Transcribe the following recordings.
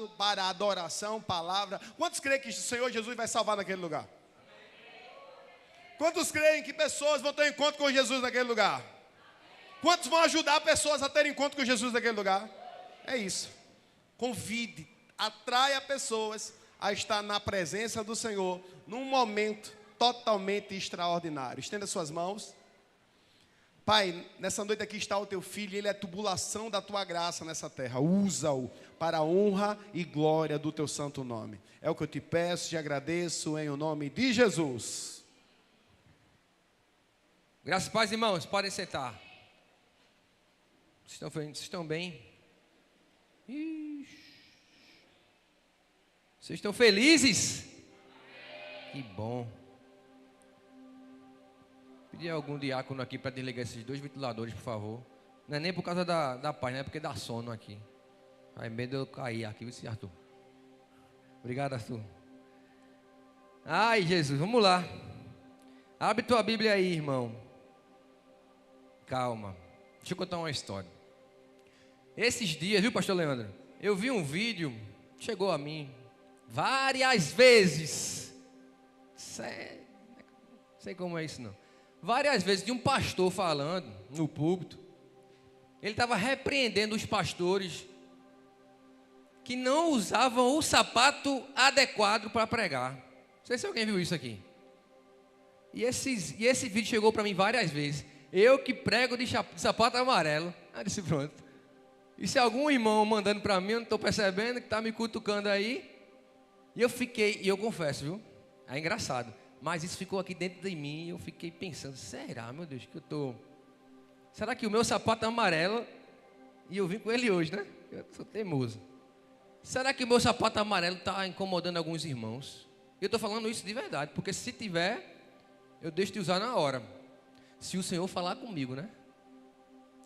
preparado para adoração, palavra. Quantos creem que o Senhor Jesus vai salvar naquele lugar? Quantos creem que pessoas vão ter encontro com Jesus naquele lugar? Quantos vão ajudar pessoas a ter encontro com Jesus naquele lugar? É isso. Convide, atraia pessoas a estar na presença do Senhor num momento totalmente extraordinário. Estenda suas mãos. Pai, nessa noite aqui está o teu filho, ele é a tubulação da tua graça nessa terra. Usa-o para a honra e glória do teu santo nome. É o que eu te peço, te agradeço em o nome de Jesus. Graças e paz, irmãos, podem sentar. Vocês estão bem? Ixi. Vocês estão felizes? Que bom. Pedir algum diácono aqui para desligar esses dois ventiladores, por favor. Não é nem por causa da paz, não é porque dá sono aqui. Aí medo de eu cair aqui, viu, Arthur? Obrigado, Arthur. Ai, Jesus, vamos lá. Abre tua Bíblia aí, irmão. Calma. Deixa eu contar uma história. Esses dias, viu, pastor Leandro? Eu vi um vídeo, chegou a mim, várias vezes. Sei como é isso não. Várias vezes de um pastor falando no púlpito. Ele estava repreendendo os pastores que não usavam o sapato adequado para pregar. Não sei se alguém viu isso aqui. E esse vídeo chegou para mim várias vezes. Eu que prego de sapato amarelo. Ah, disse pronto. E se algum irmão mandando para mim, eu não estou percebendo, que está me cutucando aí. E eu confesso, viu? É engraçado. Mas isso ficou aqui dentro de mim e eu fiquei pensando, será, meu Deus, que eu estou... Será que o meu sapato é amarelo? E eu vim com ele hoje, né? Eu sou teimoso. Será que o meu sapato amarelo está incomodando alguns irmãos? Eu estou falando isso de verdade, porque se tiver, eu deixo de usar na hora. Se o Senhor falar comigo, né?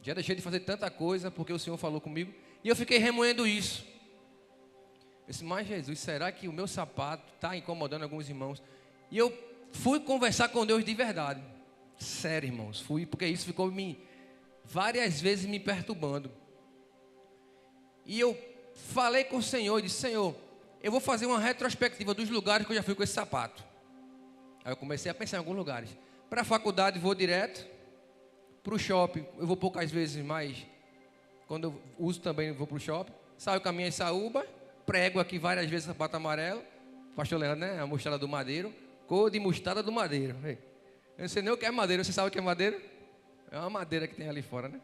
Já deixei de fazer tanta coisa porque o Senhor falou comigo. E eu fiquei remoendo isso. Eu disse, mas Jesus, será que o meu sapato está incomodando alguns irmãos? E eu fui conversar com Deus de verdade. Sério, irmãos, fui, porque isso ficou várias vezes me perturbando. E eu falei com o Senhor e disse, Senhor, eu vou fazer uma retrospectiva dos lugares que eu já fui com esse sapato. Aí eu comecei a pensar em alguns lugares. Para a faculdade vou direto. Para o shopping eu vou poucas vezes, mas quando eu uso também vou para o shopping. Saio com a minha Isaúba, prego aqui várias vezes sapato amarelo. Pastor Leandro, né? A mostarda do Madeiro. Cor de mostarda do Madeiro. Eu não sei nem o que é madeira. Você sabe o que é madeira? É uma madeira que tem ali fora, né?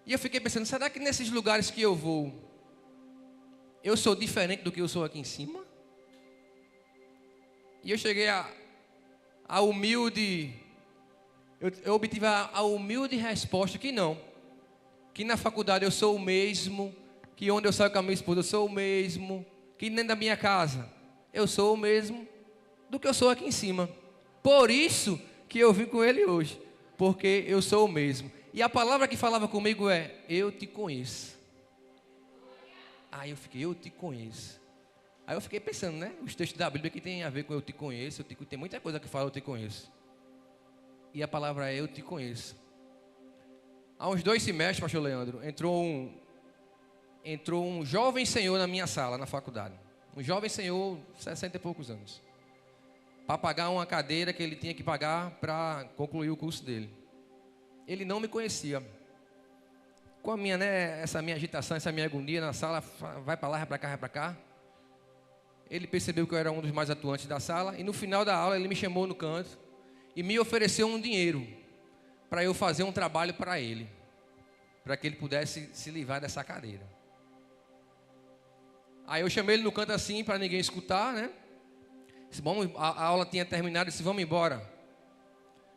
E eu fiquei pensando, será que nesses lugares que eu vou, eu sou diferente do que eu sou aqui em cima? E eu cheguei a humilde... Eu obtive a humilde resposta que não. Que na faculdade eu sou o mesmo. Que onde eu saio com a minha esposa eu sou o mesmo. Que nem da minha casa eu sou o mesmo do que eu sou aqui em cima. Por isso que eu vim com ele hoje. Porque eu sou o mesmo. E a palavra que falava comigo é, eu te conheço. Aí eu fiquei, eu te conheço. Aí eu fiquei pensando, né? Os textos da Bíblia que tem a ver com eu te conheço. Tem muita coisa que fala eu te conheço. E a palavra é eu te conheço. Há uns 2 semestres, pastor Leandro, entrou um jovem senhor na minha sala, na faculdade. Um jovem senhor, 60 e poucos anos. Para pagar uma cadeira que ele tinha que pagar para concluir o curso dele. Ele não me conhecia. Com a minha, né, essa minha agitação, essa minha agonia na sala, vai para lá, vai para cá, vai para cá. Ele percebeu que eu era um dos mais atuantes da sala. E no final da aula ele me chamou no canto e me ofereceu um dinheiro para eu fazer um trabalho para ele. Para que ele pudesse se livrar dessa cadeira. Aí eu chamei ele no canto assim, para ninguém escutar, né? Disse, bom, a aula tinha terminado, disse, vamos embora.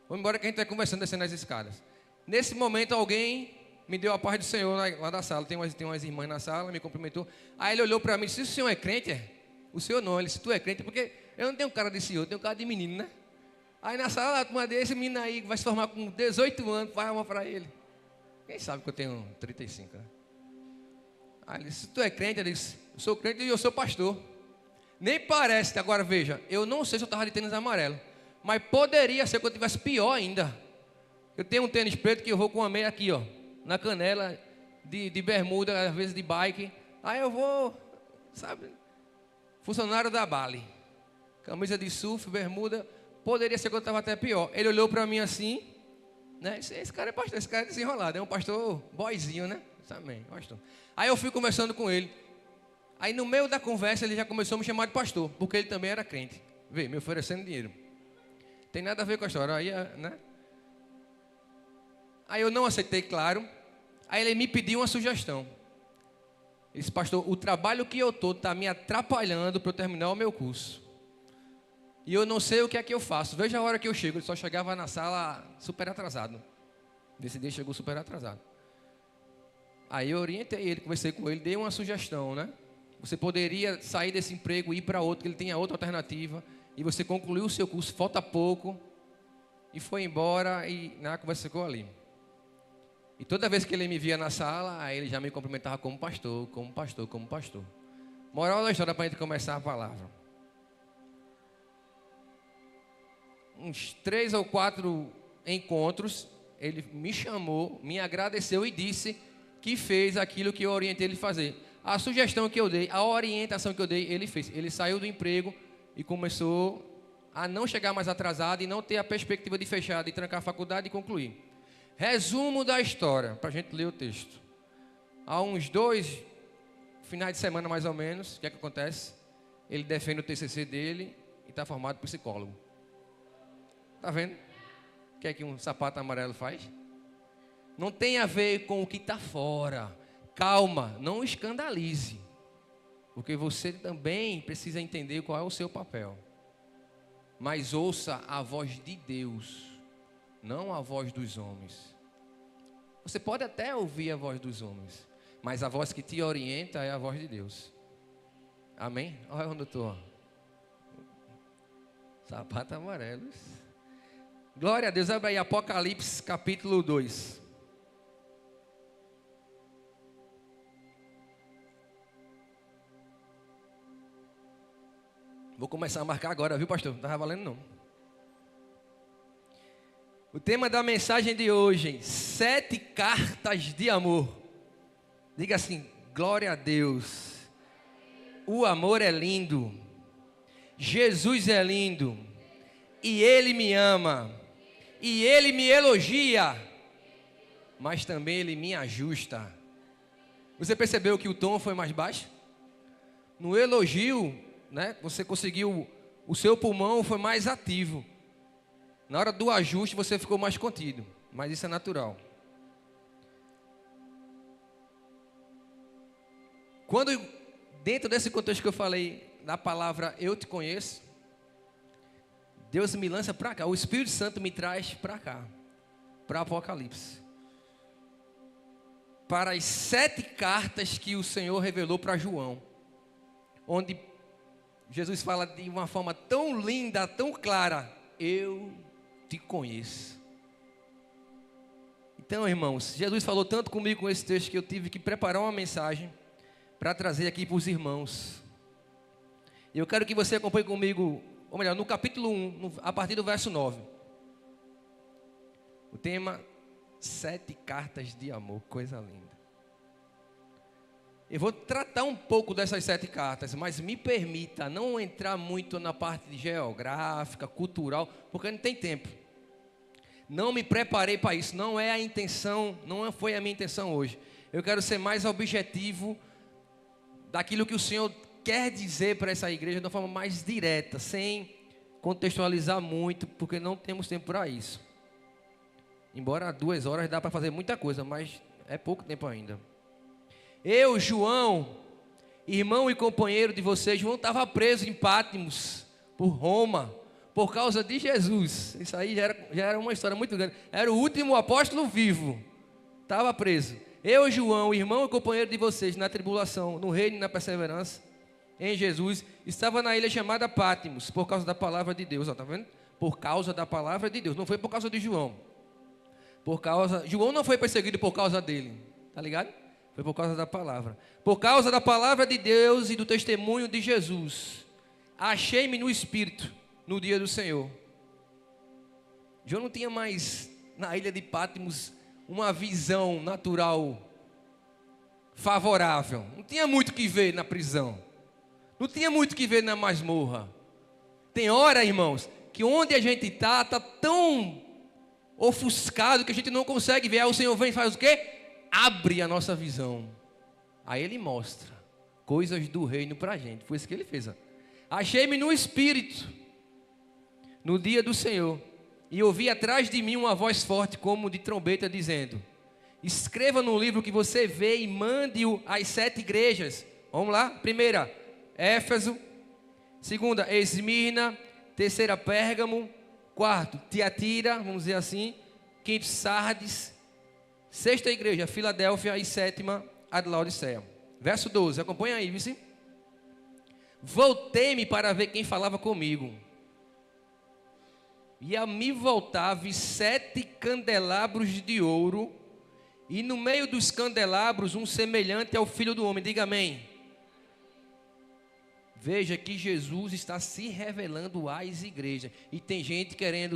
Vamos embora que a gente vai conversando, descendo as escadas. Nesse momento alguém me deu a paz do Senhor lá da sala. Tem umas irmãs na sala, me cumprimentou. Aí ele olhou para mim e disse, o senhor é crente? É? O senhor não, ele disse, tu é crente? Porque eu não tenho cara de senhor, eu tenho cara de menino, né? Aí na sala, uma desse menino aí, vai se formar com 18 anos, vai arrumar para ele. Quem sabe que eu tenho 35, né? Aí ele disse, tu é crente? Ele disse, eu sou crente e eu sou pastor. Nem parece, agora veja, eu não sei se eu estava de tênis amarelo, mas poderia ser que eu tivesse pior ainda. Eu tenho um tênis preto que eu vou com uma meia aqui, ó, na canela, de bermuda, às vezes de bike, Aí eu vou, sabe, funcionário da Bali, camisa de surf, bermuda, poderia ser que eu estava até pior. Ele olhou para mim assim, né? Esse cara é pastor, esse cara é desenrolado, é um pastor boyzinho, né? Amém, pastor. Aí eu fui conversando com ele. Aí no meio da conversa ele já começou a me chamar de pastor, porque ele também era crente. Vê, me oferecendo dinheiro. Tem nada a ver com a história, aí, né? Aí eu não aceitei, claro. Aí ele me pediu uma sugestão. Ele disse, pastor, o trabalho que eu estou está me atrapalhando para eu terminar o meu curso. E eu não sei o que é que eu faço. Veja a hora que eu chego. Ele só chegava na sala super atrasado. Nesse dia chegou super atrasado. Aí eu orientei ele, conversei com ele, dei uma sugestão, né? Você poderia sair desse emprego e ir para outro, que ele tenha outra alternativa. E você concluiu o seu curso, falta pouco. E foi embora e na conversa ficou ali. E toda vez que ele me via na sala, aí ele já me cumprimentava como pastor, como pastor, como pastor. Moral da história para a gente começar a palavra. Uns 3 ou 4 encontros, ele me chamou, me agradeceu e disse que fez aquilo que eu orientei ele a fazer. A sugestão que eu dei, a orientação que eu dei, ele fez. Ele saiu do emprego e começou a não chegar mais atrasado e não ter a perspectiva de fechar, de trancar a faculdade e concluir. Resumo da história, para a gente ler o texto. Há uns 2 finais de semana, mais ou menos, o que é que acontece? Ele defende o TCC dele e está formado psicólogo. Está vendo? O que é que um sapato amarelo faz? Não tem a ver com o que está fora. Calma, não escandalize. Porque você também precisa entender qual é o seu papel. Mas ouça a voz de Deus, não a voz dos homens. Você pode até ouvir a voz dos homens, mas a voz que te orienta é a voz de Deus. Amém? Olha onde eu estou. Sapato amarelos. Glória a Deus. Abre aí Apocalipse capítulo 2. Vou começar a marcar agora, viu, pastor? Não estava valendo, não. O tema da mensagem de hoje, 7 cartas de amor. Diga assim, glória a Deus. O amor é lindo. Jesus é lindo. E Ele me ama. E Ele me elogia. Mas também Ele me ajusta. Você percebeu que o tom foi mais baixo? No elogio, né, você conseguiu, o seu pulmão foi mais ativo. Na hora do ajuste você ficou mais contido, mas isso é natural. Quando, dentro desse contexto que eu falei, da palavra eu te conheço, Deus me lança para cá, o Espírito Santo me traz para cá, para Apocalipse. Para as 7 cartas que o Senhor revelou para João, onde Jesus fala de uma forma tão linda, tão clara, eu te conheço. Então, irmãos, Jesus falou tanto comigo com esse texto que eu tive que preparar uma mensagem para trazer aqui para os irmãos. E eu quero que você acompanhe comigo, ou melhor, no capítulo 1, a partir do verso 9. O tema, 7 cartas de amor, coisa linda. Eu vou tratar um pouco dessas 7 cartas, mas me permita não entrar muito na parte geográfica, cultural, porque não tem tempo. Não me preparei para isso, não é a intenção, não foi a minha intenção hoje. Eu quero ser mais objetivo daquilo que o Senhor quer dizer para essa igreja de uma forma mais direta, sem contextualizar muito, porque não temos tempo para isso. Embora 2 horas dá para fazer muita coisa, mas é pouco tempo ainda. Eu, João, irmão e companheiro de vocês, João estava preso em Patmos, por Roma, por causa de Jesus. Isso aí já era uma história muito grande. Era o último apóstolo vivo, estava preso. Eu, João, irmão e companheiro de vocês, na tribulação, no reino e na perseverança, em Jesus, estava na ilha chamada Patmos, por causa da palavra de Deus. Está vendo? Por causa da palavra de Deus, não foi por causa de João. João não foi perseguido por causa dele, tá ligado? Foi por causa da palavra. Por causa da palavra de Deus e do testemunho de Jesus, achei-me no Espírito no dia do Senhor. João não tinha mais na ilha de Patmos uma visão natural, favorável. Não tinha muito o que ver na prisão. Não tinha muito o que ver na masmorra. Tem hora, irmãos, que onde a gente está tão ofuscado que a gente não consegue ver. Aí o Senhor vem e faz o quê? Abre a nossa visão. Aí Ele mostra coisas do reino para a gente. Foi isso que Ele fez. Ó. Achei-me no Espírito, no dia do Senhor, e ouvi atrás de mim uma voz forte como de trombeta dizendo: escreva no livro que você vê e mande-o às 7 igrejas. Vamos lá? Primeira, Éfeso. Segunda, Esmirna. Terceira, Pérgamo. Quarto, Tiatira, vamos dizer assim. Quinto, Sardes. Sexta igreja, Filadélfia. E sétima, a de Laodiceia. Verso 12, acompanha aí, vice. Voltei-me para ver quem falava comigo. E a me voltar, vi 7 candelabros de ouro, e no meio dos candelabros um semelhante ao Filho do Homem. Diga amém. Veja que Jesus está se revelando às igrejas. E tem gente querendo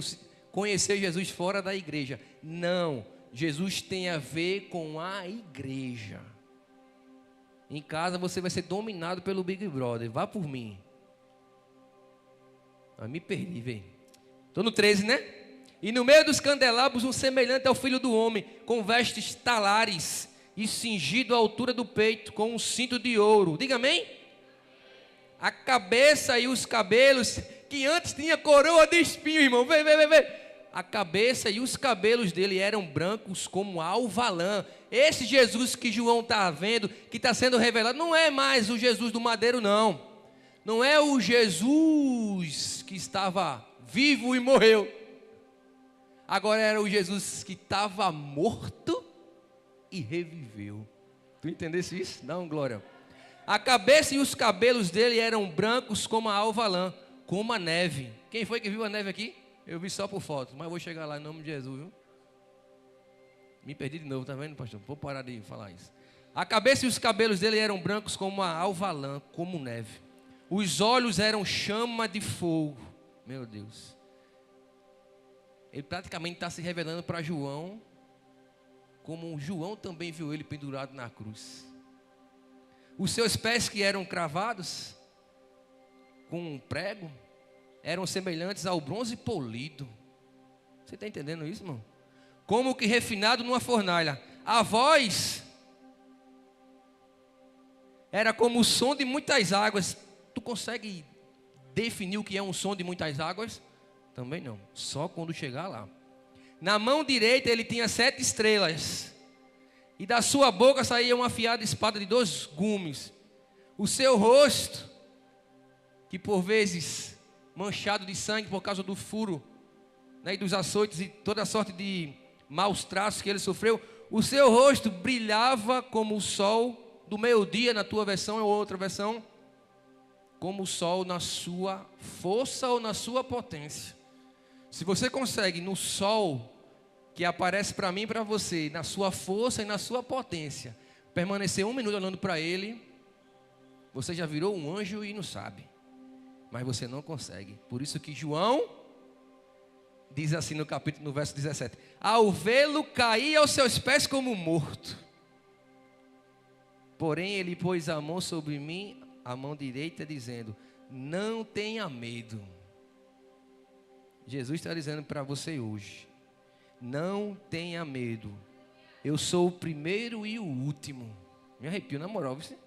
conhecer Jesus fora da igreja. Não, Jesus tem a ver com a igreja. Em casa você vai ser dominado pelo Big Brother. Vá por mim. Me perdi, velho. Estou no 13, né? E no meio dos candelabros um semelhante ao Filho do Homem, com vestes talares e cingido à altura do peito, com um cinto de ouro. Diga amém. A cabeça e os cabelos, que antes tinha coroa de espinho, irmão. Vê. A cabeça e os cabelos dele eram brancos como alvalã. Esse Jesus que João está vendo, que está sendo revelado, não é mais o Jesus do madeiro, não. Não é o Jesus que estava vivo e morreu. Agora era o Jesus que estava morto e reviveu. Tu entendesse isso? Dá uma glória. A cabeça e os cabelos dele eram brancos como a alvalã, como a neve. Quem foi que viu a neve aqui? Eu vi só por foto, mas vou chegar lá em nome de Jesus, viu? Me perdi de novo, tá vendo, pastor? Vou parar de falar isso. A cabeça e os cabelos dele eram brancos como a alvalã, como neve. Os olhos eram chama de fogo. Meu Deus. Ele praticamente está se revelando para João, como João também viu ele pendurado na cruz. Os seus pés, que eram cravados com um prego, eram semelhantes ao bronze polido. Você está entendendo isso, irmão? Como que refinado numa fornalha. A voz era como o som de muitas águas. Tu consegue definir o que é um som de muitas águas? Também não, só quando chegar lá. Na mão direita ele tinha 7 estrelas, e da sua boca saía uma afiada espada de 2 gumes. O seu rosto, que por vezes manchado de sangue por causa do furo, né, e dos açoites e toda sorte de maus traços que ele sofreu, o seu rosto brilhava como o sol do meio-dia, na tua versão ou outra versão, como o sol na sua força ou na sua potência. Se você consegue no sol que aparece para mim e para você, na sua força e na sua potência, permanecer 1 minuto olhando para ele, você já virou um anjo e não sabe. Mas você não consegue. Por isso que João diz assim no verso 17: ao vê-lo cair aos seus pés como morto. Porém ele pôs a mão sobre mim, a mão direita, dizendo: não tenha medo. Jesus está dizendo para você hoje: não tenha medo. Eu sou o primeiro e o último. Me arrepio, na moral, viu?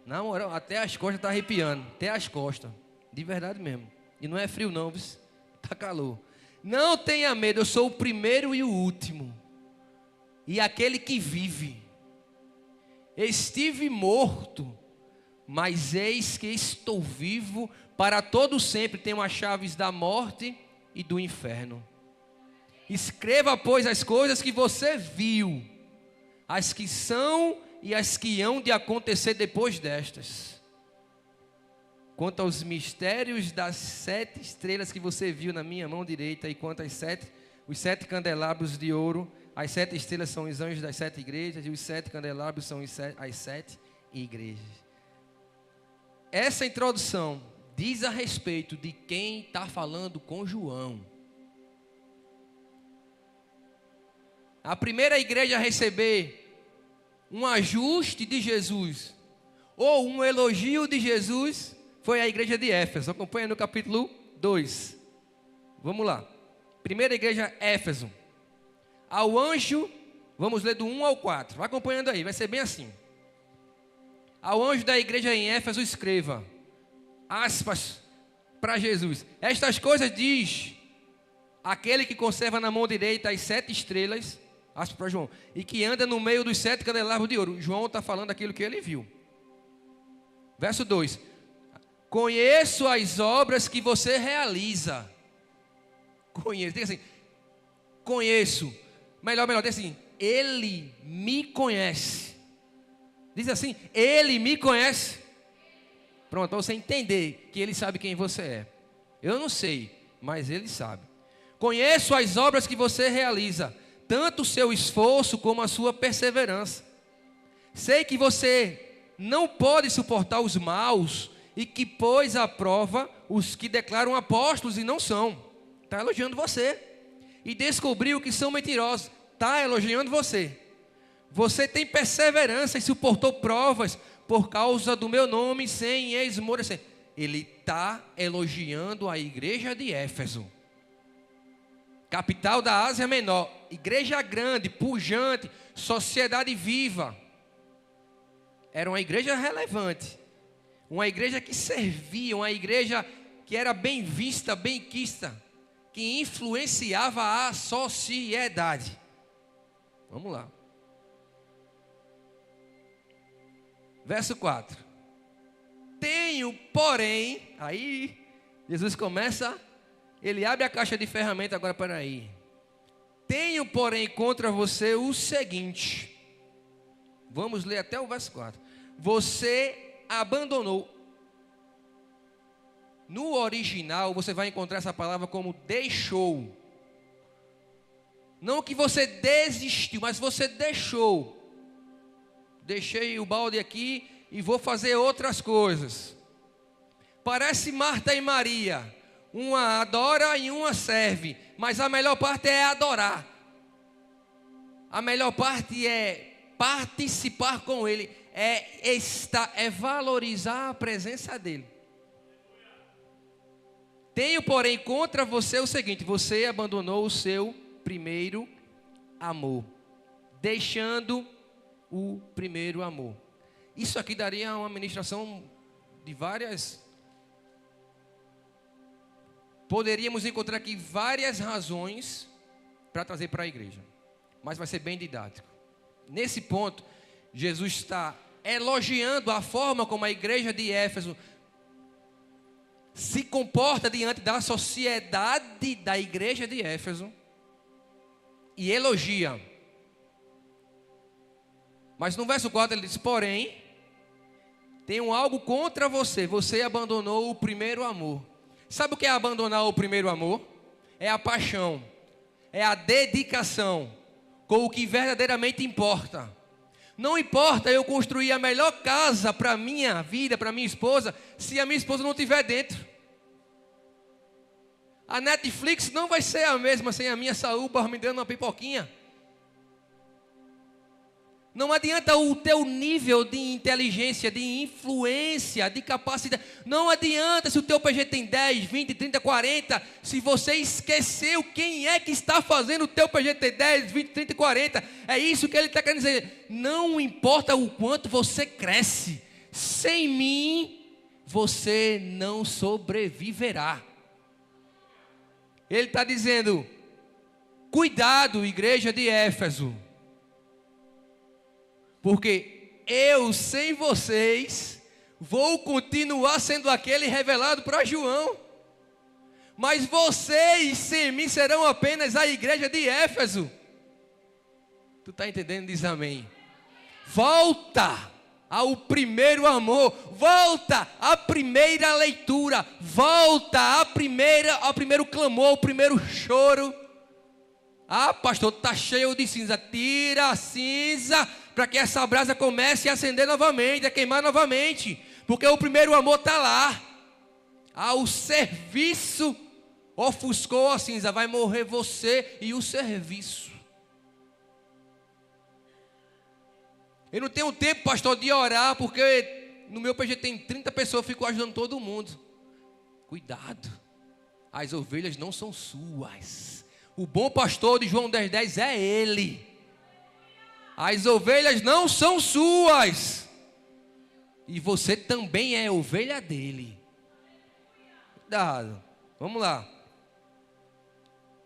Na moral, até as costas estão arrepiando. Até as costas. De verdade mesmo. E não é frio não, viu? Está calor. Não tenha medo, eu sou o primeiro e o último. E aquele que vive. Estive morto, mas eis que estou vivo para todo sempre. Tenho as chaves da morte e do inferno. Escreva, pois, as coisas que você viu, as que são e as que hão de acontecer depois destas. Quanto aos mistérios das 7 estrelas que você viu na minha mão direita, e quanto aos 7 candelabros de ouro, as 7 estrelas são os anjos das 7 igrejas, e os 7 candelabros são as 7 igrejas. Essa introdução diz a respeito de quem está falando com João. A primeira igreja a receber um ajuste de Jesus ou um elogio de Jesus foi a igreja de Éfeso. Acompanha no capítulo 2. Vamos lá. Primeira igreja, Éfeso. Ao anjo, vamos ler do 1 ao 4. Vai acompanhando aí, vai ser bem assim. Ao anjo da igreja em Éfeso escreva, aspas, para Jesus. Estas coisas diz aquele que conserva na mão direita as 7 estrelas, aspas para João, e que anda no meio dos 7 candelabros de ouro. João está falando aquilo que ele viu. Verso 2. Conheço as obras que você realiza. Conheço, diga assim, conheço. Melhor, diga assim, ele me conhece. Diz assim, ele me conhece. Pronto, para você entender que ele sabe quem você é. Eu não sei, mas ele sabe. Conheço as obras que você realiza, tanto o seu esforço como a sua perseverança. Sei que você não pode suportar os maus e que pôs à prova os que declaram apóstolos e não são. Está elogiando você. E descobriu que são mentirosos. Está elogiando você. Você tem perseverança e suportou provas por causa do meu nome sem esmorecer. Ele está elogiando a igreja de Éfeso. Capital da Ásia Menor. Igreja grande, pujante, sociedade viva. Era uma igreja relevante. Uma igreja que servia, uma igreja que era bem vista, bem quista, que influenciava a sociedade. Vamos lá. Verso 4. Tenho, porém, aí Jesus começa, ele abre a caixa de ferramenta, agora para aí. Tenho, porém, contra você o seguinte. Vamos ler até o verso 4. Você abandonou. No original, você vai encontrar essa palavra como deixou. Não que você desistiu, mas você deixou. Deixei o balde aqui e vou fazer outras coisas. Parece Marta e Maria. Uma adora e uma serve. Mas a melhor parte é adorar. A melhor parte é participar com Ele. É valorizar a presença dEle. Tenho, porém, contra você o seguinte: você abandonou o seu primeiro amor, deixando o primeiro amor. Isso aqui daria uma ministração de várias. Poderíamos encontrar aqui várias razões para trazer para a igreja, mas vai ser bem didático. Nesse ponto, Jesus está elogiando a forma como a igreja de Éfeso se comporta diante da sociedade da igreja de Éfeso e elogia. Mas no verso 4 ele diz: porém, tenho algo contra você. Você abandonou o primeiro amor. Sabe o que é abandonar o primeiro amor? É a paixão, é a dedicação com o que verdadeiramente importa. Não importa eu construir a melhor casa para minha vida, para minha esposa, se a minha esposa não estiver dentro. A Netflix não vai ser a mesma sem a minha saúde me dando uma pipoquinha. Não adianta o teu nível de inteligência, de influência, de capacidade. Não adianta se o teu PG tem 10, 20, 30, 40. Se você esqueceu quem é que está fazendo o teu PG ter 10, 20, 30 e 40. É isso que ele está querendo dizer. Não importa o quanto você cresce. Sem mim, você não sobreviverá. Ele está dizendo: cuidado, igreja de Éfeso. Porque eu, sem vocês, vou continuar sendo aquele revelado para João. Mas vocês, sem mim, serão apenas a igreja de Éfeso. Tu está entendendo? Diz amém. Volta ao primeiro amor. Volta à primeira leitura. Volta ao primeiro clamor, ao primeiro choro. Ah, pastor, está cheio de cinza. Tira a cinza para que essa brasa comece a acender novamente, a queimar novamente. Porque o primeiro amor está lá. Ah, o serviço ofuscou a cinza. Vai morrer você e o serviço. Eu não tenho tempo, pastor, de orar, porque no meu PG tem 30 pessoas, eu fico ajudando todo mundo. Cuidado. As ovelhas não são suas. O bom pastor de João 10,10 é ele. As ovelhas não são suas. E você também é ovelha dele. Cuidado. Vamos lá.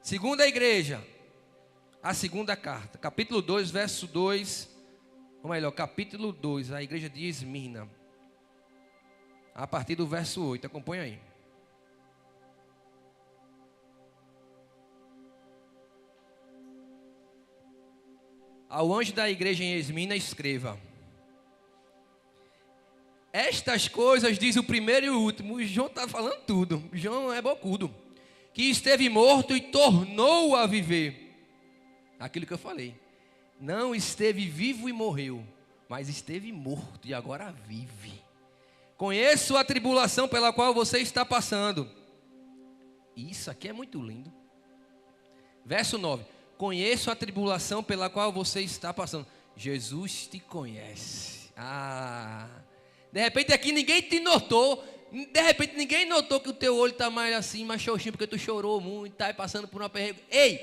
Segunda igreja. A segunda carta. Capítulo 2, verso 2. Ou melhor, capítulo 2. A igreja de Esmirna. A partir do verso 8. Acompanha aí. Ao anjo da igreja em Esmirna escreva: estas coisas diz o primeiro e o último. O João está falando tudo. O João é bocudo. Que esteve morto e tornou a viver. Aquilo que eu falei. Não esteve vivo e morreu, mas esteve morto e agora vive. Conheço a tribulação pela qual você está passando. Isso aqui é muito lindo. Verso 9. Conheço a tribulação pela qual você está passando. Jesus te conhece. De repente aqui ninguém te notou. De repente ninguém notou que o teu olho está mais assim, mais xoxinho, porque tu chorou muito, está passando por uma perrengue. Ei,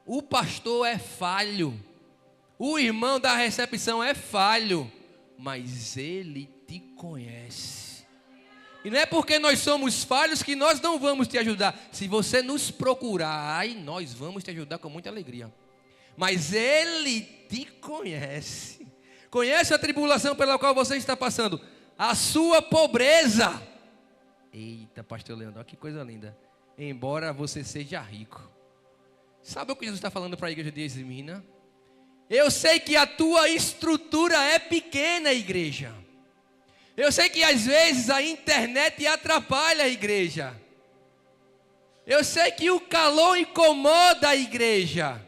o pastor é falho. O irmão da recepção é falho. Mas ele te conhece. E não é porque nós somos falhos que nós não vamos te ajudar. Se você nos procurar, nós vamos te ajudar com muita alegria. Mas ele te conhece. Conhece a tribulação pela qual você está passando. A sua pobreza. Eita, pastor Leandro, olha que coisa linda. Embora você seja rico. Sabe o que Jesus está falando para a igreja de Esmirna? Eu sei que a tua estrutura é pequena, igreja. Eu sei que às vezes a internet atrapalha a igreja. Eu sei que o calor incomoda a igreja.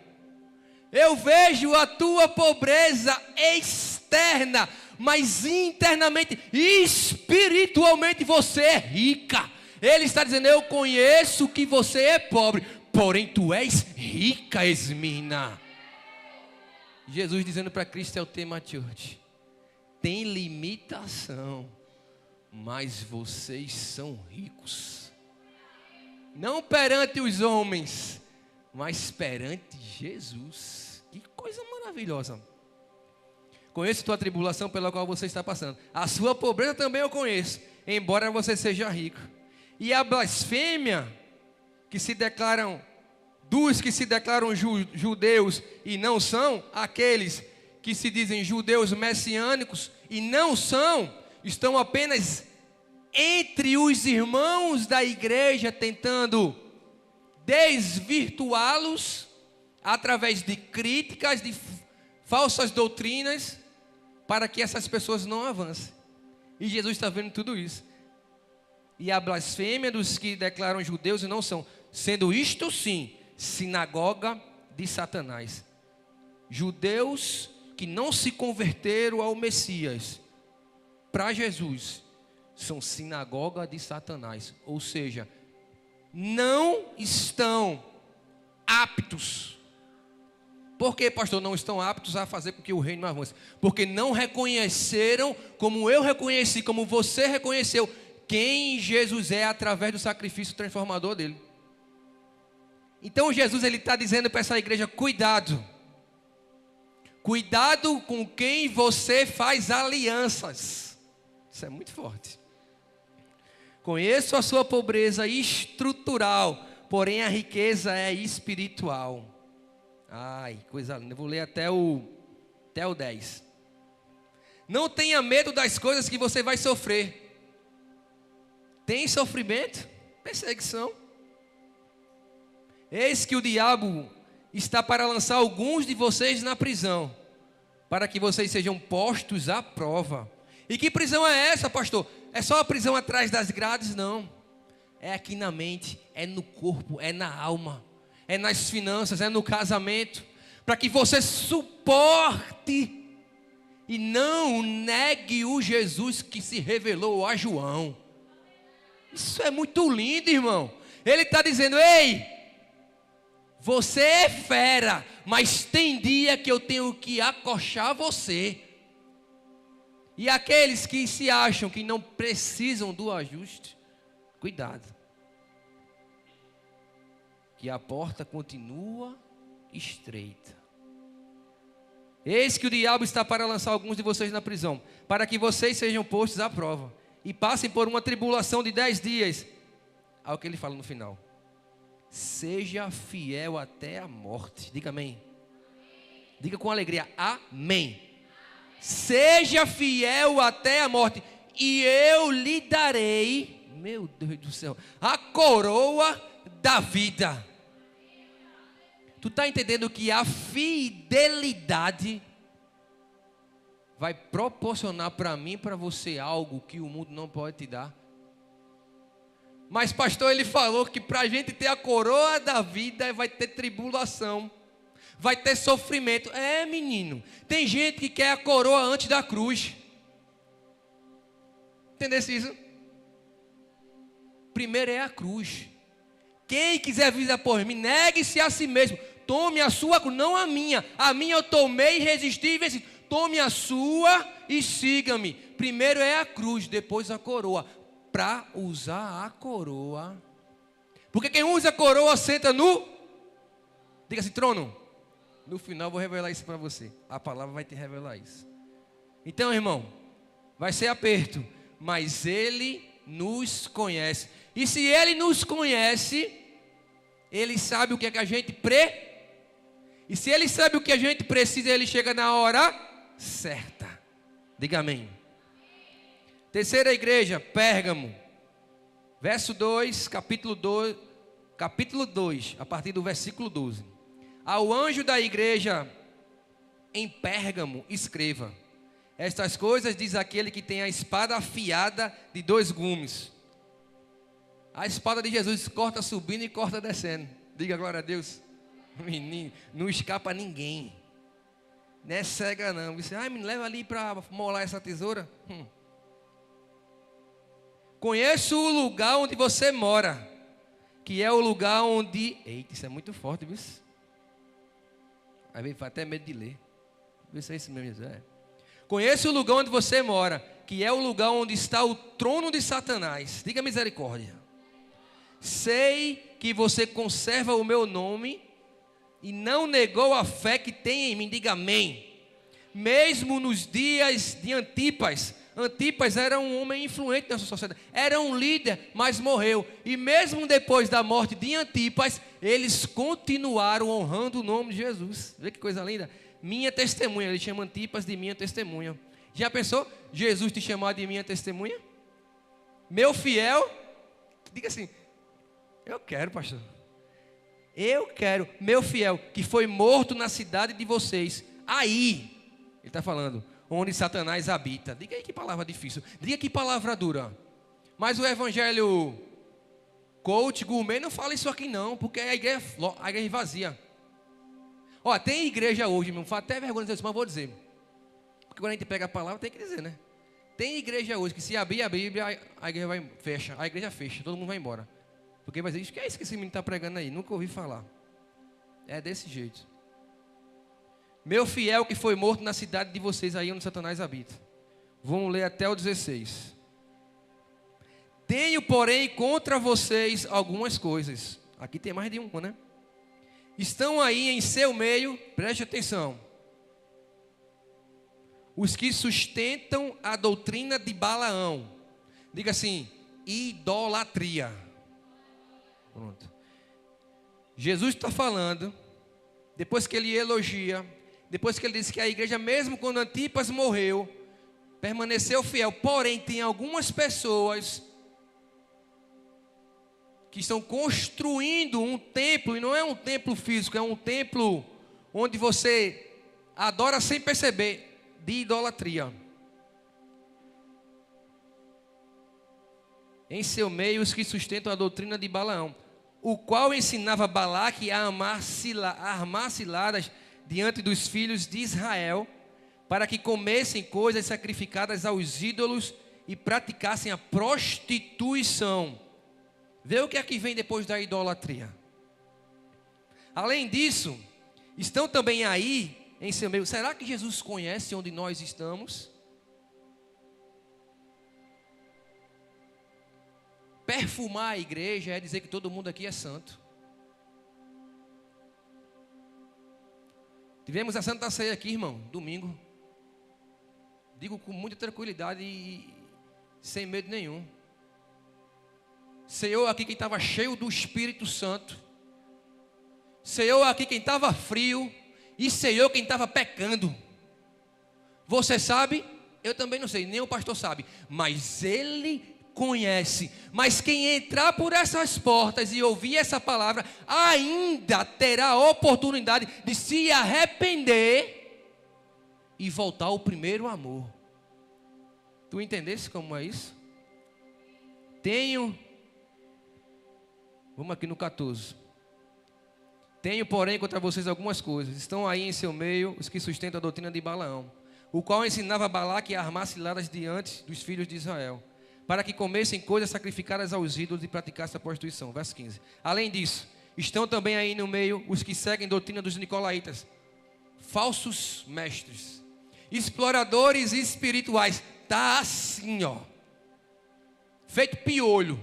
Eu vejo a tua pobreza externa, mas internamente, espiritualmente você é rica. Ele está dizendo: eu conheço que você é pobre, porém tu és rica, Esmirna. Jesus dizendo para Cristo é o tema Church. Tem limitação, mas vocês são ricos. Não perante os homens, mas perante Jesus. Que coisa maravilhosa. Conheço tua tribulação pela qual você está passando. A sua pobreza também eu conheço, embora você seja rico. E a blasfêmia que se declaram, dos que se declaram judeus e não são, aqueles que se dizem judeus messiânicos e não são, estão apenas entre os irmãos da igreja tentando desvirtuá-los através de críticas, de falsas doutrinas, para que essas pessoas não avancem. E Jesus está vendo tudo isso. E a blasfêmia dos que declaram judeus e não são, sendo isto sim, sinagoga de Satanás. Judeus que não se converteram ao Messias, para Jesus, são sinagoga de Satanás. Ou seja, não estão aptos. Por que, pastor, não estão aptos a fazer com que o reino avance? Porque não reconheceram, como eu reconheci, como você reconheceu, quem Jesus é através do sacrifício transformador dele. Então Jesus ele está dizendo para essa igreja: cuidado. Cuidado com quem você faz alianças. Isso é muito forte. Conheço a sua pobreza estrutural, porém a riqueza é espiritual. Ai, coisa linda. Eu vou ler até o 10. Não tenha medo das coisas que você vai sofrer. Tem sofrimento, perseguição. Eis que o diabo está para lançar alguns de vocês na prisão, para que vocês sejam postos à prova. E que prisão é essa, pastor? É só a prisão atrás das grades? Não. É aqui na mente, é no corpo, é na alma, é nas finanças, é no casamento, para que você suporte e não negue o Jesus que se revelou a João. Isso é muito lindo, irmão. Ele está dizendo: ei, você é fera, mas tem dia que eu tenho que acochar você. E aqueles que se acham que não precisam do ajuste, cuidado. Que a porta continua estreita. Eis que o diabo está para lançar alguns de vocês na prisão, para que vocês sejam postos à prova e passem por uma tribulação de 10 dias. Olha o que ele fala no final. Seja fiel até a morte. Diga amém. Diga com alegria, amém. Seja fiel até a morte, e eu lhe darei, meu Deus do céu, a coroa da vida. Tu está entendendo que a fidelidade vai proporcionar para mim e para você algo que o mundo não pode te dar? Mas pastor, ele falou que para a gente ter a coroa da vida vai ter tribulação, vai ter sofrimento. É, menino, tem gente que quer a coroa antes da cruz. Entendesse isso? Primeiro é a cruz. Quem quiser vir após mim, negue-se a si mesmo. Tome a sua cruz, não a minha. A minha eu tomei, resisti e venci. Tome a sua e siga-me. Primeiro é a cruz, depois a coroa. Para usar a coroa. Porque quem usa a coroa senta no... Diga assim, trono. No final eu vou revelar isso para você. A palavra vai te revelar isso. Então, irmão, vai ser aperto, mas Ele nos conhece. E se Ele nos conhece, Ele sabe o que é que a gente E se Ele sabe o que a gente precisa, Ele chega na hora certa. Diga amém. Terceira igreja, Pérgamo. Verso 2, capítulo 2, a partir do versículo 12. Ao anjo da igreja em Pérgamo, escreva: estas coisas diz aquele que tem a espada afiada de 2 gumes. A espada de Jesus corta subindo e corta descendo. Diga glória a Deus. Menino, não escapa ninguém. Não é cega não. Você, me leva ali para molar essa tesoura. Conheço o lugar onde você mora, que é o lugar onde... Eita, isso é muito forte, viu? Às vezes faz até medo de ler. Vê se é isso mesmo. Conheço o lugar onde você mora, que é o lugar onde está o trono de Satanás. Diga misericórdia. Sei que você conserva o meu nome e não negou a fé que tem em mim. Diga amém. Mesmo nos dias de Antipas. Antipas era um homem influente na sua sociedade. Era um líder, mas morreu. E mesmo depois da morte de Antipas, eles continuaram honrando o nome de Jesus. Vê que coisa linda. Minha testemunha. Ele chama Antipas de minha testemunha. Já pensou? Jesus te chamar de minha testemunha? Meu fiel. Diga assim. Eu quero, pastor. Eu quero. Meu fiel, que foi morto na cidade de vocês. Aí, ele está falando, onde Satanás habita. Diga aí que palavra difícil. Diga que palavra dura. Mas o evangelho coach, gourmet, não fala isso aqui não, porque a igreja é vazia. Ó, tem igreja hoje, meu, fala até vergonha de dizer isso, mas vou dizer. Porque quando a gente pega a palavra, tem que dizer, né? Tem igreja hoje que se abrir a Bíblia, a igreja fecha. A igreja fecha, todo mundo vai embora. Porque vai dizer, o que é isso que esse menino está pregando aí? Nunca ouvi falar. É desse jeito. Meu fiel que foi morto na cidade de vocês, aí onde Satanás habita. Vamos ler até o 16. Tenho, porém, contra vocês algumas coisas. Aqui tem mais de uma, né? Estão aí em seu meio, preste atenção. Os que sustentam a doutrina de Balaão. Diga assim, idolatria. Pronto. Jesus está falando, depois que ele elogia, depois que ele disse que a igreja, mesmo quando Antipas morreu, permaneceu fiel. Porém, tem algumas pessoas que estão construindo um templo, e não é um templo físico, é um templo onde você adora sem perceber, de idolatria. Em seu meio, os que sustentam a doutrina de Balaão, o qual ensinava Balaque a armar ciladas diante dos filhos de Israel, para que comessem coisas sacrificadas aos ídolos e praticassem a prostituição. Vê o que é que vem depois da idolatria. Além disso, estão também aí em seu meio. Será que Jesus conhece onde nós estamos? perfumar a igreja é dizer que todo mundo aqui é santo. Tivemos a Santa Ceia aqui, irmão, domingo. Digo com muita tranquilidade e sem medo nenhum. Senhor aqui quem estava cheio do Espírito Santo. Senhor aqui quem estava frio. E Senhor quem estava pecando. Você sabe? Eu também não sei, nem o pastor sabe. Mas Ele conhece. Mas quem entrar por essas portas e ouvir essa palavra, ainda terá a oportunidade de se arrepender e voltar ao primeiro amor. Tu entendesse como é isso? Vamos aqui no 14. Tenho, porém, contra vocês algumas coisas. Estão aí em seu meio os que sustentam a doutrina de Balaão, o qual ensinava Balaque a armar ciladas diante dos filhos de Israel, para que comessem coisas sacrificadas aos ídolos e praticassem a prostituição. Verso 15. Além disso, estão também aí no meio os que seguem a doutrina dos nicolaítas, falsos mestres, exploradores espirituais. Está assim, ó, feito piolho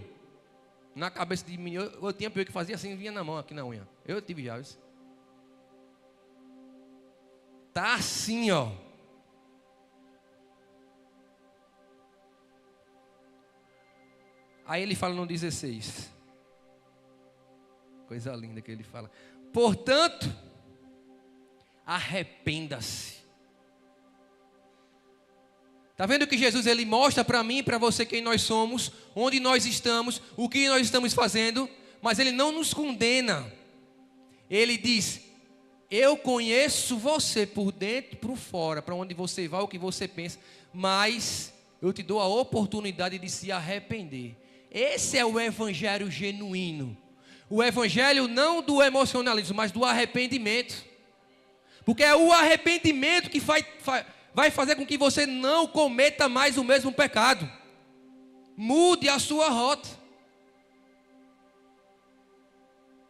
na cabeça de mim. Eu tinha piolho que fazia assim, vinha na mão, aqui na unha. Eu tive já isso. Está assim, ó. Aí ele fala no 16. Coisa linda que ele fala. Portanto, arrependa-se. Está vendo que Jesus ele mostra para mim e para você quem nós somos, onde nós estamos, o que nós estamos fazendo, mas ele não nos condena. Ele diz: eu conheço você por dentro e por fora, para onde você vai, o que você pensa, mas eu te dou a oportunidade de se arrepender. Esse é o evangelho genuíno. O evangelho não do emocionalismo, mas do arrependimento. Porque é o arrependimento que vai fazer com que você não cometa mais o mesmo pecado. Mude a sua rota.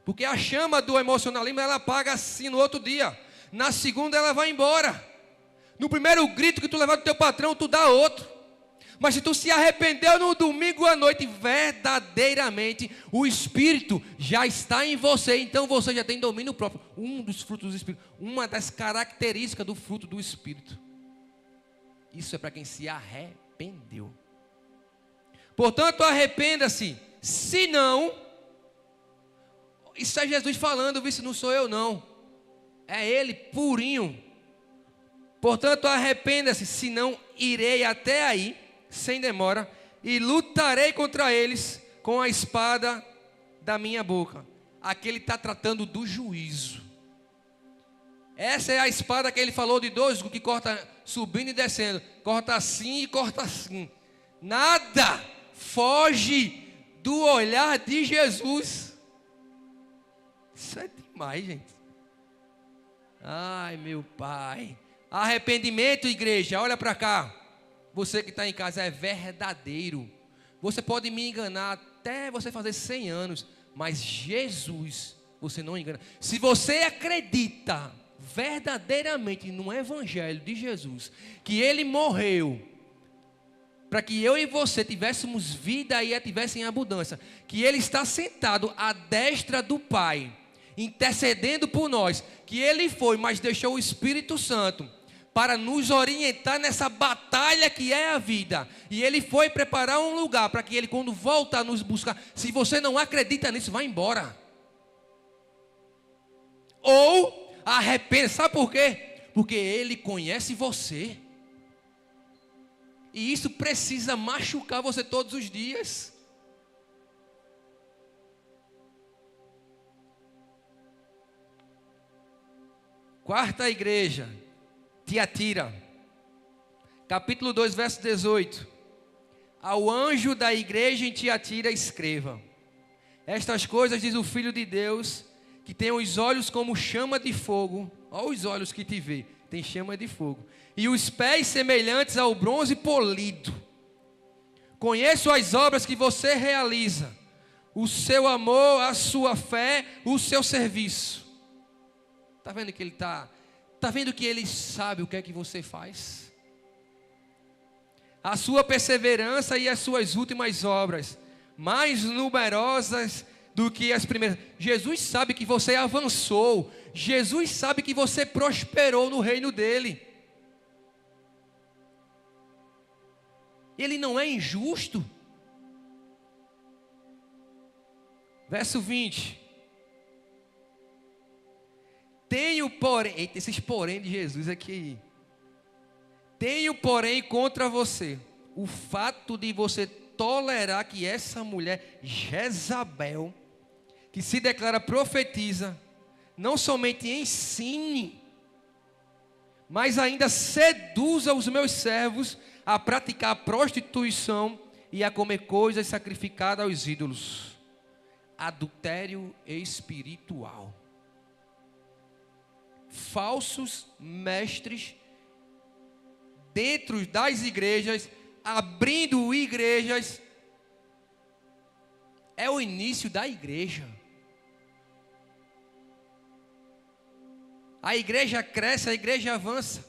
Porque a chama do emocionalismo, ela apaga assim no outro dia. Na segunda ela vai embora. No primeiro grito que tu levar do teu patrão, tu dá outro. Mas se tu se arrependeu no domingo à noite, verdadeiramente o Espírito já está em você. Então você já tem domínio próprio. Um dos frutos do Espírito. Uma das características do fruto do Espírito. Isso é para quem se arrependeu. Portanto, arrependa-se. Se não, isso é Jesus falando, isso não sou eu não. É Ele purinho. Portanto, arrependa-se, senão irei até aí, sem demora, e lutarei contra eles com a espada da minha boca. Aqui ele está tratando do juízo. Essa é a espada que ele falou de dois, que corta subindo e descendo. Corta assim e corta assim. Nada foge do olhar de Jesus. Isso é demais, gente. Ai, meu Pai. Arrependimento, igreja, olha para cá. Você que está em casa, é verdadeiro. Você pode me enganar até você fazer 100 anos, mas Jesus, você não engana. Se você acredita verdadeiramente no evangelho de Jesus, que Ele morreu para que eu e você tivéssemos vida e a tivessem em abundância, que Ele está sentado à destra do Pai, intercedendo por nós, que Ele foi, mas deixou o Espírito Santo para nos orientar nessa batalha que é a vida. E Ele foi preparar um lugar para que Ele, quando voltar a nos buscar, se você não acredita nisso, vai embora. Ou arrependa. Sabe por quê? Porque Ele conhece você. E isso precisa machucar você todos os dias. Quarta igreja, Tiatira, capítulo 2, verso 18. Ao anjo da igreja em Tiatira escreva: estas coisas diz o Filho de Deus, que tem os olhos como chama de fogo. Olha os olhos que te vê, tem chama de fogo, e os pés semelhantes ao bronze polido. Conheço as obras que você realiza, o seu amor, a sua fé, o seu serviço. Está vendo que ele está vendo que Ele sabe o que é que você faz? A sua perseverança e as suas últimas obras, mais numerosas do que as primeiras. Jesus sabe que você avançou. Jesus sabe que você prosperou no reino dele. Ele não é injusto. Verso 20. Tenho, porém, eita, esses porém de Jesus aqui. Tenho, porém, contra você o fato de você tolerar que essa mulher, Jezabel, que se declara profetiza, não somente ensine, mas ainda seduza os meus servos a praticar a prostituição e a comer coisas sacrificadas aos ídolos. Adultério espiritual. Falsos mestres dentro das igrejas, abrindo igrejas. É o início da igreja. A igreja cresce, a igreja avança.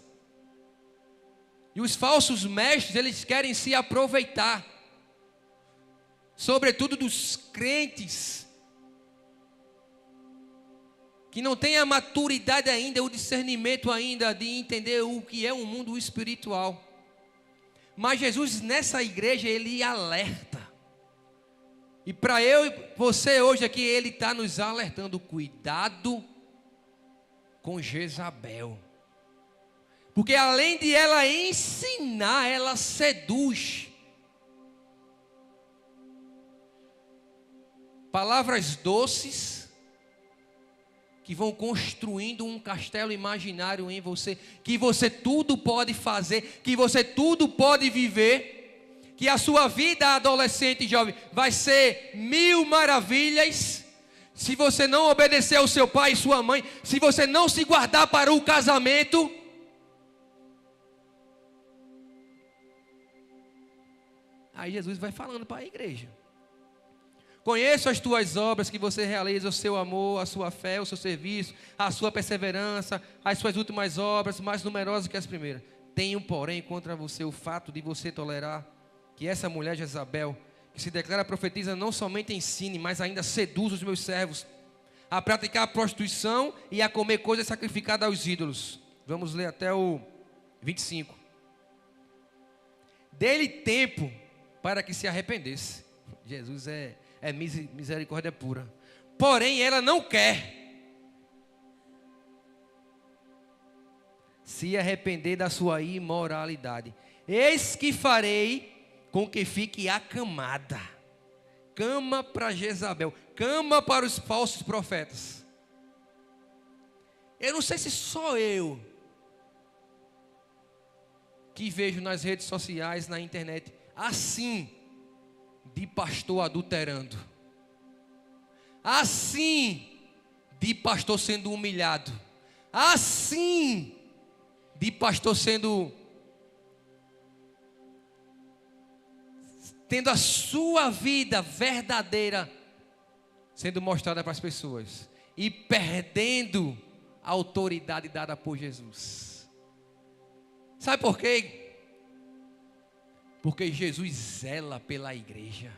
E os falsos mestres, eles querem se aproveitar, sobretudo dos crentes, que não têm a maturidade ainda, o discernimento ainda de entender o que é um mundo espiritual. Mas Jesus nessa igreja, ele alerta. E para eu e você hoje aqui, ele está nos alertando, cuidado com Jezabel. Porque além de ela ensinar, ela seduz. Palavras doces que vão construindo um castelo imaginário em você, que você tudo pode fazer, que você tudo pode viver, que a sua vida adolescente e jovem vai ser 1000 maravilhas, se você não obedecer ao seu pai e sua mãe, se você não se guardar para o casamento. Aí Jesus vai falando para a igreja. Conheço as tuas obras que você realiza, o seu amor, a sua fé, o seu serviço, a sua perseverança, as suas últimas obras, mais numerosas que as primeiras. Tenho, porém, contra você o fato de você tolerar que essa mulher Jezabel, que se declara profetiza, não somente ensine, mas ainda seduz os meus servos a praticar a prostituição e a comer coisas sacrificadas aos ídolos. Vamos ler até o 25. Dê-lhe tempo para que se arrependesse. Jesus é misericórdia pura. Porém, ela não quer se arrepender da sua imoralidade. Eis que farei com que fique acamada. Cama para Jezabel, cama para os falsos profetas. Eu não sei se só eu que vejo nas redes sociais, na internet, assim, de pastor adulterando, assim, de pastor sendo humilhado, assim, de pastor tendo a sua vida verdadeira sendo mostrada para as pessoas e perdendo a autoridade dada por Jesus. Sabe por quê? Porque Jesus zela pela igreja.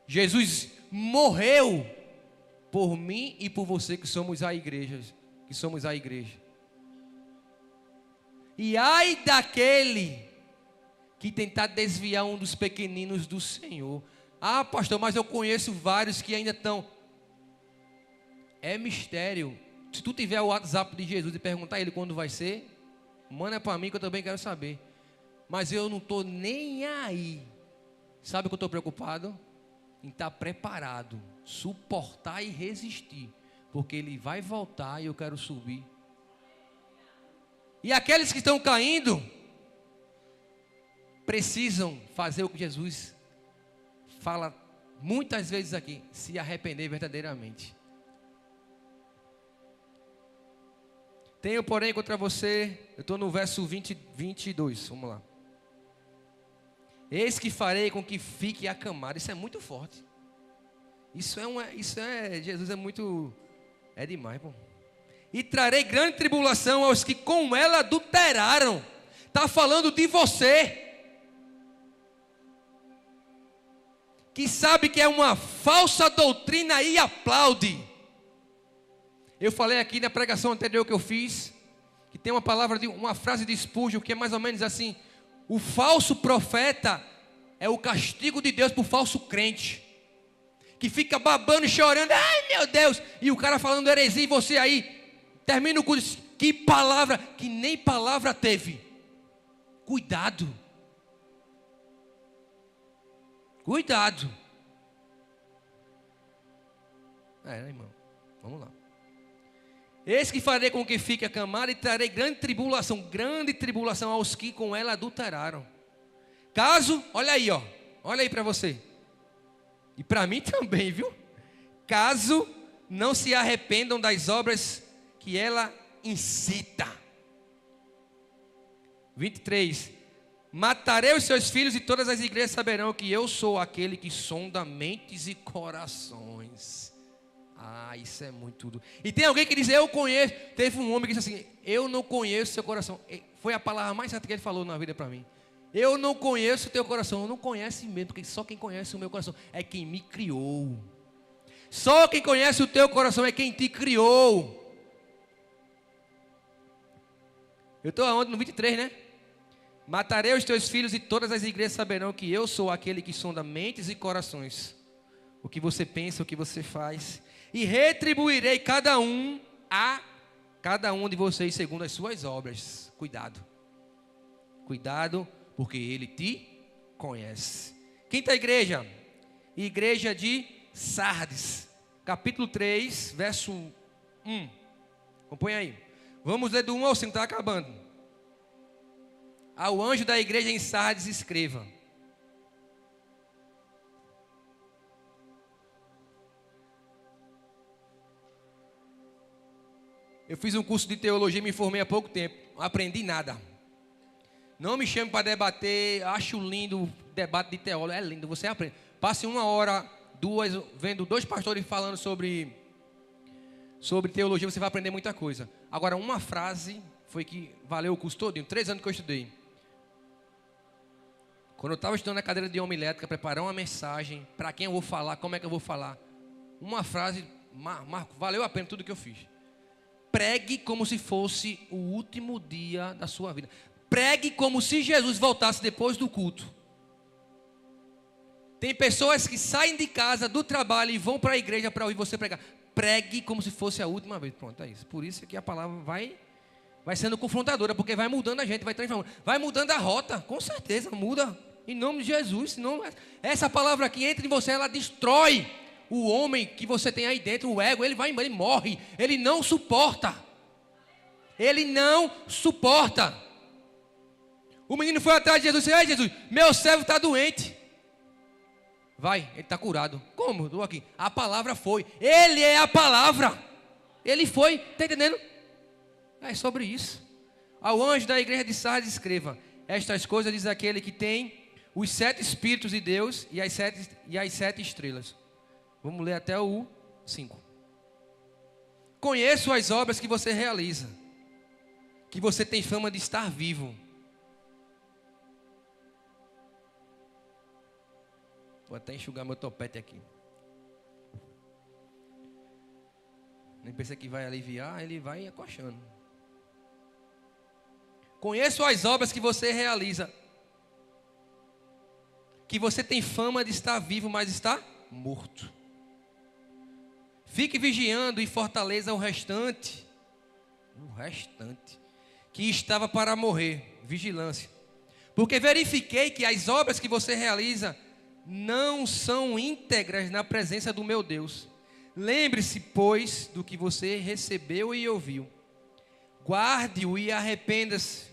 Jesus morreu por mim e por você que somos a igreja, E ai daquele que tentar desviar um dos pequeninos do Senhor. Ah, pastor, mas eu conheço vários que ainda estão. É mistério. Se tu tiver o WhatsApp de Jesus e perguntar a ele quando vai ser, manda para mim que eu também quero saber. Mas eu não estou nem aí. Sabe o que eu estou preocupado? Em estar preparado, suportar e resistir. Porque ele vai voltar e eu quero subir. E aqueles que estão caindo precisam fazer o que Jesus fala muitas vezes aqui: se arrepender verdadeiramente. Tenho, porém, contra você, eu estou no verso 22, vamos lá. Eis que farei com que fique acamado. Isso é muito forte. Jesus é muito, é demais, pô. E trarei grande tribulação aos que com ela adulteraram. Está falando de você. que sabe que é uma falsa doutrina e aplaude. Eu falei aqui na pregação anterior que eu fiz, que tem uma frase de Spurgeon que é mais ou menos assim: o falso profeta é o castigo de Deus para o falso crente, que fica babando e chorando, ai meu Deus, e o cara falando heresia e você aí, termina o culto, que palavra, que nem palavra teve. Cuidado. Cuidado. Irmão, vamos lá. Eis que farei com que fique acamada e trarei grande tribulação aos que com ela adulteraram. Caso, olha aí para você. E para mim também, viu? Caso não se arrependam das obras que ela incita. 23. Matarei os seus filhos e todas as igrejas saberão que eu sou aquele que sonda mentes e corações. Isso é muito tudo. E tem alguém que diz, eu conheço. Teve um homem que disse assim, eu não conheço seu coração. Foi a palavra mais certa que ele falou na vida para mim. Eu não conheço o teu coração. Eu não conheço mesmo, porque só quem conhece o meu coração é quem me criou. Só quem conhece o teu coração é quem te criou. Eu estou aonde? No 23, né? Matarei os teus filhos e todas as igrejas saberão que eu sou aquele que sonda mentes e corações. O que você pensa, o que você faz. E retribuirei cada um de vocês segundo as suas obras. Cuidado. Cuidado, porque ele te conhece. Quinta igreja. Igreja de Sardes. Capítulo 3, verso 1. Acompanha aí. Vamos ler do 1 ao 5, está acabando. Ao anjo da igreja em Sardes escreva. Eu fiz um curso de teologia e me formei há pouco tempo. Não aprendi nada. Não me chame para debater. Acho lindo o debate de teologia. É lindo, você aprende. Passe 1 hora, 2, vendo 2 pastores falando sobre teologia, você vai aprender muita coisa. Agora, uma frase foi que valeu o curso todinho. 3 anos que eu estudei. Quando eu estava estudando na cadeira de homilética, preparar uma mensagem, para quem eu vou falar, como é que eu vou falar. Uma frase, Marco, valeu a pena tudo que eu fiz. Pregue como se fosse o último dia da sua vida. Pregue como se Jesus voltasse depois do culto. Tem pessoas que saem de casa, do trabalho e vão para a igreja para ouvir você pregar. Pregue como se fosse a última vez. Pronto, é isso. Por isso que a palavra vai sendo confrontadora, porque vai mudando a gente, vai transformando. Vai mudando a rota, com certeza, muda. Em nome de Jesus. Senão, essa palavra aqui entra em você, ela destrói o homem que você tem aí dentro, o ego. Ele vai embora, ele morre. Ele não suporta. Ele não suporta. O menino foi atrás de Jesus e disse, ei Jesus, meu servo está doente. Vai, ele está curado. Como? Estou aqui. A palavra foi. Ele é a palavra. Ele foi. Está entendendo? É sobre isso. Ao anjo da igreja de Sardes escreva. Estas coisas diz aquele que tem os 7 Espíritos de Deus e as 7 estrelas. Vamos ler até o 5. Conheço as obras que você realiza. Que você tem fama de estar vivo. Vou até enxugar meu topete aqui. Nem pensa que vai aliviar, ele vai acochando. Conheço as obras que você realiza. Que você tem fama de estar vivo, mas está morto. Fique vigiando e fortaleça o restante. Que estava para morrer. Vigilância. Porque verifiquei que as obras que você realiza não são íntegras na presença do meu Deus. Lembre-se, pois, do que você recebeu e ouviu. Guarde-o e arrependa-se.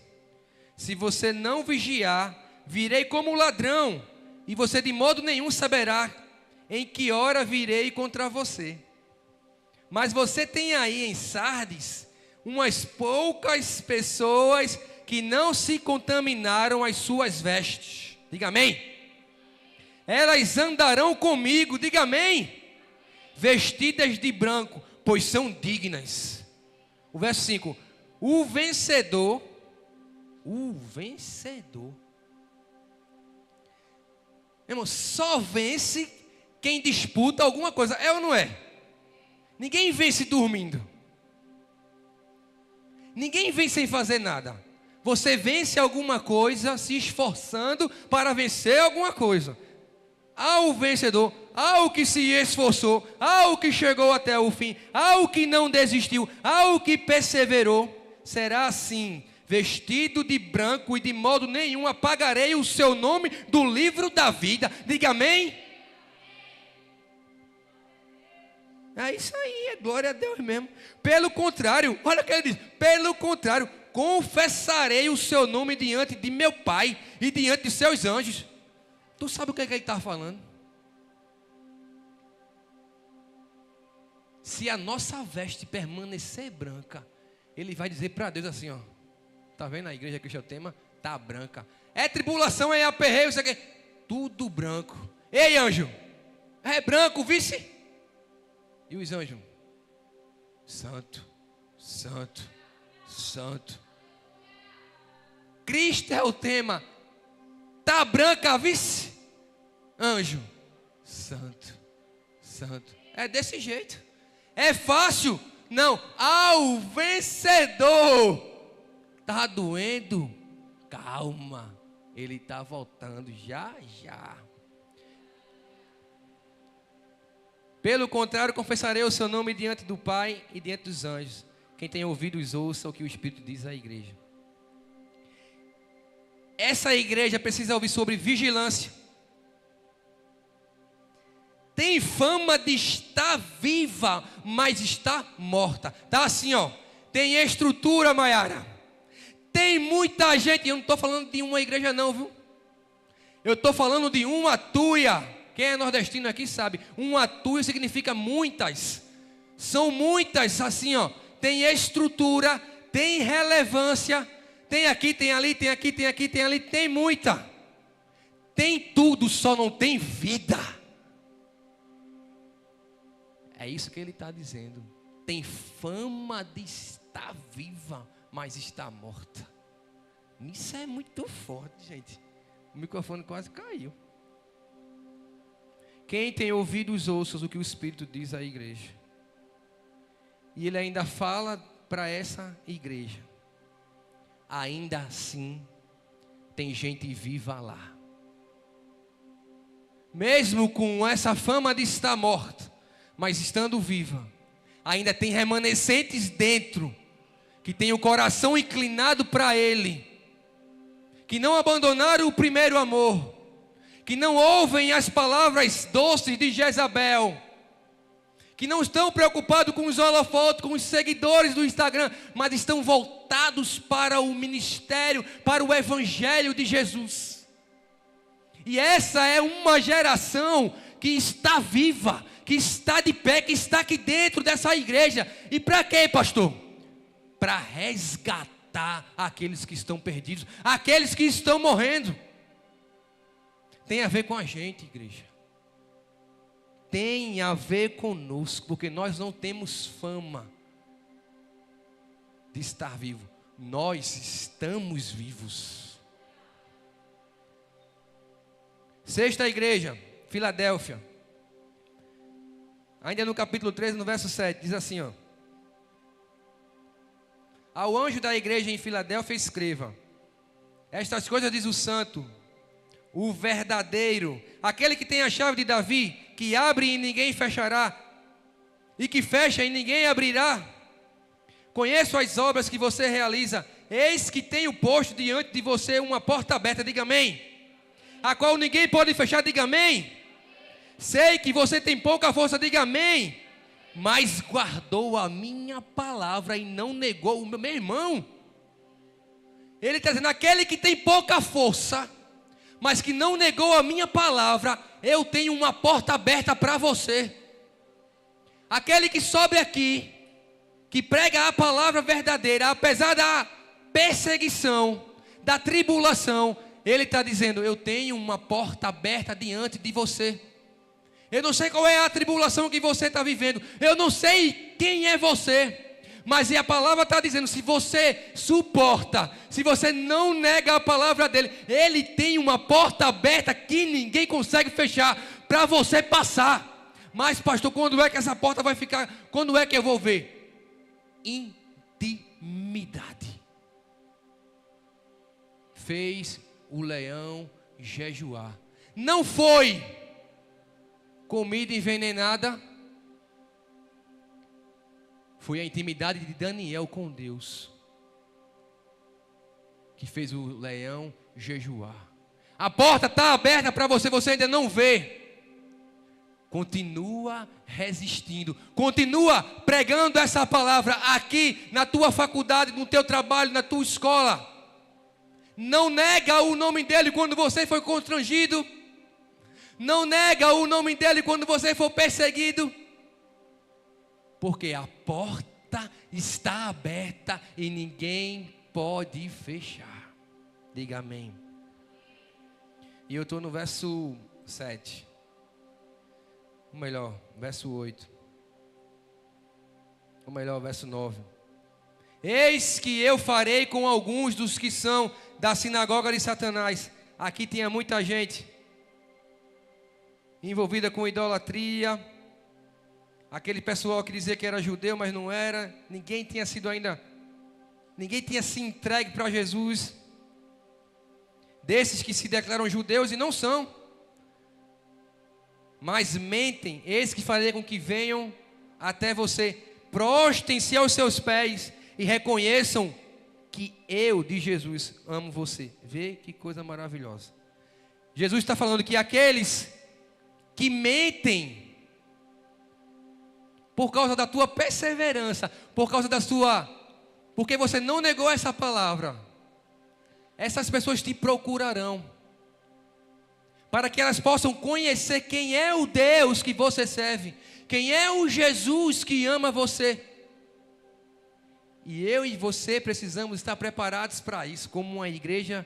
Se você não vigiar, virei como ladrão, e você de modo nenhum saberá em que hora virei contra você. Mas você tem aí em Sardes umas poucas pessoas que não se contaminaram as suas vestes. Diga amém. Elas andarão comigo, diga amém. Vestidas de branco, pois são dignas. O verso 5. O vencedor. Irmão, só vence quem disputa alguma coisa. É ou não é? Ninguém vence dormindo. Ninguém vence sem fazer nada. Você vence alguma coisa se esforçando para vencer alguma coisa. Ao vencedor, ao que se esforçou, ao que chegou até o fim, ao que não desistiu, ao que perseverou, será assim, vestido de branco, e de modo nenhum apagarei o seu nome do livro da vida. Diga amém. É isso aí, é glória a Deus mesmo. Pelo contrário, olha o que ele diz: pelo contrário, confessarei o seu nome diante de meu Pai e diante de seus anjos. Tu sabe o que ele está falando? Se a nossa veste permanecer branca, ele vai dizer para Deus assim, ó: tá vendo a igreja que é o tema? Tá branca. É tribulação, é aperreio, isso aqui, tudo branco. Ei, anjo, é branco, vice? E os anjos? Santo, santo, santo. Cristo é o tema. Tá branca, vice? Anjo, santo, santo. É desse jeito. É fácil? Não. Ao vencedor. Tá doendo? Calma. Ele está voltando já, já. Pelo contrário, confessarei o seu nome diante do Pai e diante dos anjos. Quem tem ouvidos, ouça o que o Espírito diz à igreja. Essa igreja precisa ouvir sobre vigilância. Tem fama de estar viva, mas está morta. Tá assim, ó. Tem estrutura, Maiara. Tem muita gente. Eu não estou falando de uma igreja não, viu? Eu estou falando de uma tuia. Quem é nordestino aqui sabe. Uma tuia significa muitas. São muitas, assim, ó. Tem estrutura, tem relevância. Tem aqui, tem ali, tem aqui, tem aqui, tem ali. Tem muita. Tem tudo, só não tem vida. É isso que ele está dizendo. Tem fama de estar viva, mas está morta. Isso é muito forte, gente. O microfone quase caiu. Quem tem ouvidos, ouça o que o Espírito diz à igreja. E ele ainda fala para essa igreja. Ainda assim, tem gente viva lá. Mesmo com essa fama de estar morta, mas estando viva, ainda tem remanescentes dentro, que tem o coração inclinado para Ele, que não abandonaram o primeiro amor, que não ouvem as palavras doces de Jezabel, que não estão preocupados com os holofotes, com os seguidores do Instagram, mas estão voltados para o ministério, para o evangelho de Jesus. E essa é uma geração que está viva, que está de pé, que está aqui dentro dessa igreja. E para quê, pastor? Para resgatar aqueles que estão perdidos, aqueles que estão morrendo. Tem a ver com a gente, igreja. Tem a ver conosco, porque nós não temos fama de estar vivo. Nós estamos vivos. Sexta igreja, Filadélfia. Ainda no capítulo 13, no verso 7, diz assim, ó: ao anjo da igreja em Filadélfia escreva: estas coisas diz o santo, o verdadeiro, aquele que tem a chave de Davi, que abre e ninguém fechará, e que fecha e ninguém abrirá. Conheço as obras que você realiza, eis que tenho posto diante de você uma porta aberta, diga amém, a qual ninguém pode fechar, diga amém. Sei que você tem pouca força, diga amém, mas guardou a minha palavra e não negou o meu irmão. Ele está dizendo, aquele que tem pouca força, mas que não negou a minha palavra, eu tenho uma porta aberta para você. Aquele que sobe aqui, que prega a palavra verdadeira, apesar da perseguição, da tribulação, ele está dizendo, eu tenho uma porta aberta diante de você. Eu não sei qual é a tribulação que você está vivendo, eu não sei quem é você, Mas a palavra está dizendo, se você suporta, se você não nega a palavra dele, ele tem uma porta aberta que ninguém consegue fechar para você passar. Mas pastor, quando é que essa porta vai ficar? Quando é que eu vou ver? Intimidade. Fez o leão jejuar. Não foi comida envenenada. Foi a intimidade de Daniel com Deus que fez o leão jejuar. A porta está aberta para você, você ainda não vê. Continua resistindo, continua pregando essa palavra aqui na tua faculdade, no teu trabalho, na tua escola. Não nega o nome dele quando você foi constrangido. Não nega o nome dele quando você for perseguido. Porque a porta está aberta e ninguém pode fechar. Diga amém. E eu estou no verso 7. Ou melhor, verso 8. Ou melhor, verso 9. Eis que eu farei com alguns dos que são da sinagoga de Satanás. Aqui tinha muita gente envolvida com idolatria. Aquele pessoal que dizia que era judeu, mas não era. Ninguém tinha se entregue para Jesus. Desses que se declaram judeus e não são, mas mentem. Eis que farei com que venham até você, prostem-se aos seus pés e reconheçam que eu, de Jesus, amo você. Vê que coisa maravilhosa. Jesus está falando que aqueles que mentem por causa da tua perseverança, por causa da sua, porque você não negou essa palavra, essas pessoas te procurarão, para que elas possam conhecer quem é o Deus que você serve, quem é o Jesus que ama você. E eu e você precisamos estar preparados para isso, como uma igreja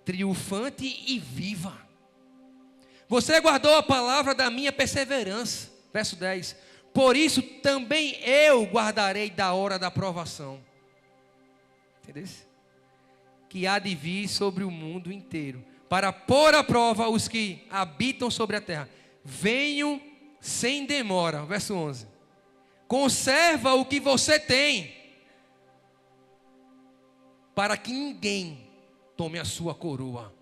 triunfante e viva. Você guardou a palavra da minha perseverança, verso 10. Por isso também eu guardarei da hora da provação. Entendeu? Que há de vir sobre o mundo inteiro, para pôr à prova os que habitam sobre a terra. Venho sem demora, verso 11. Conserva o que você tem, para que ninguém tome a sua coroa.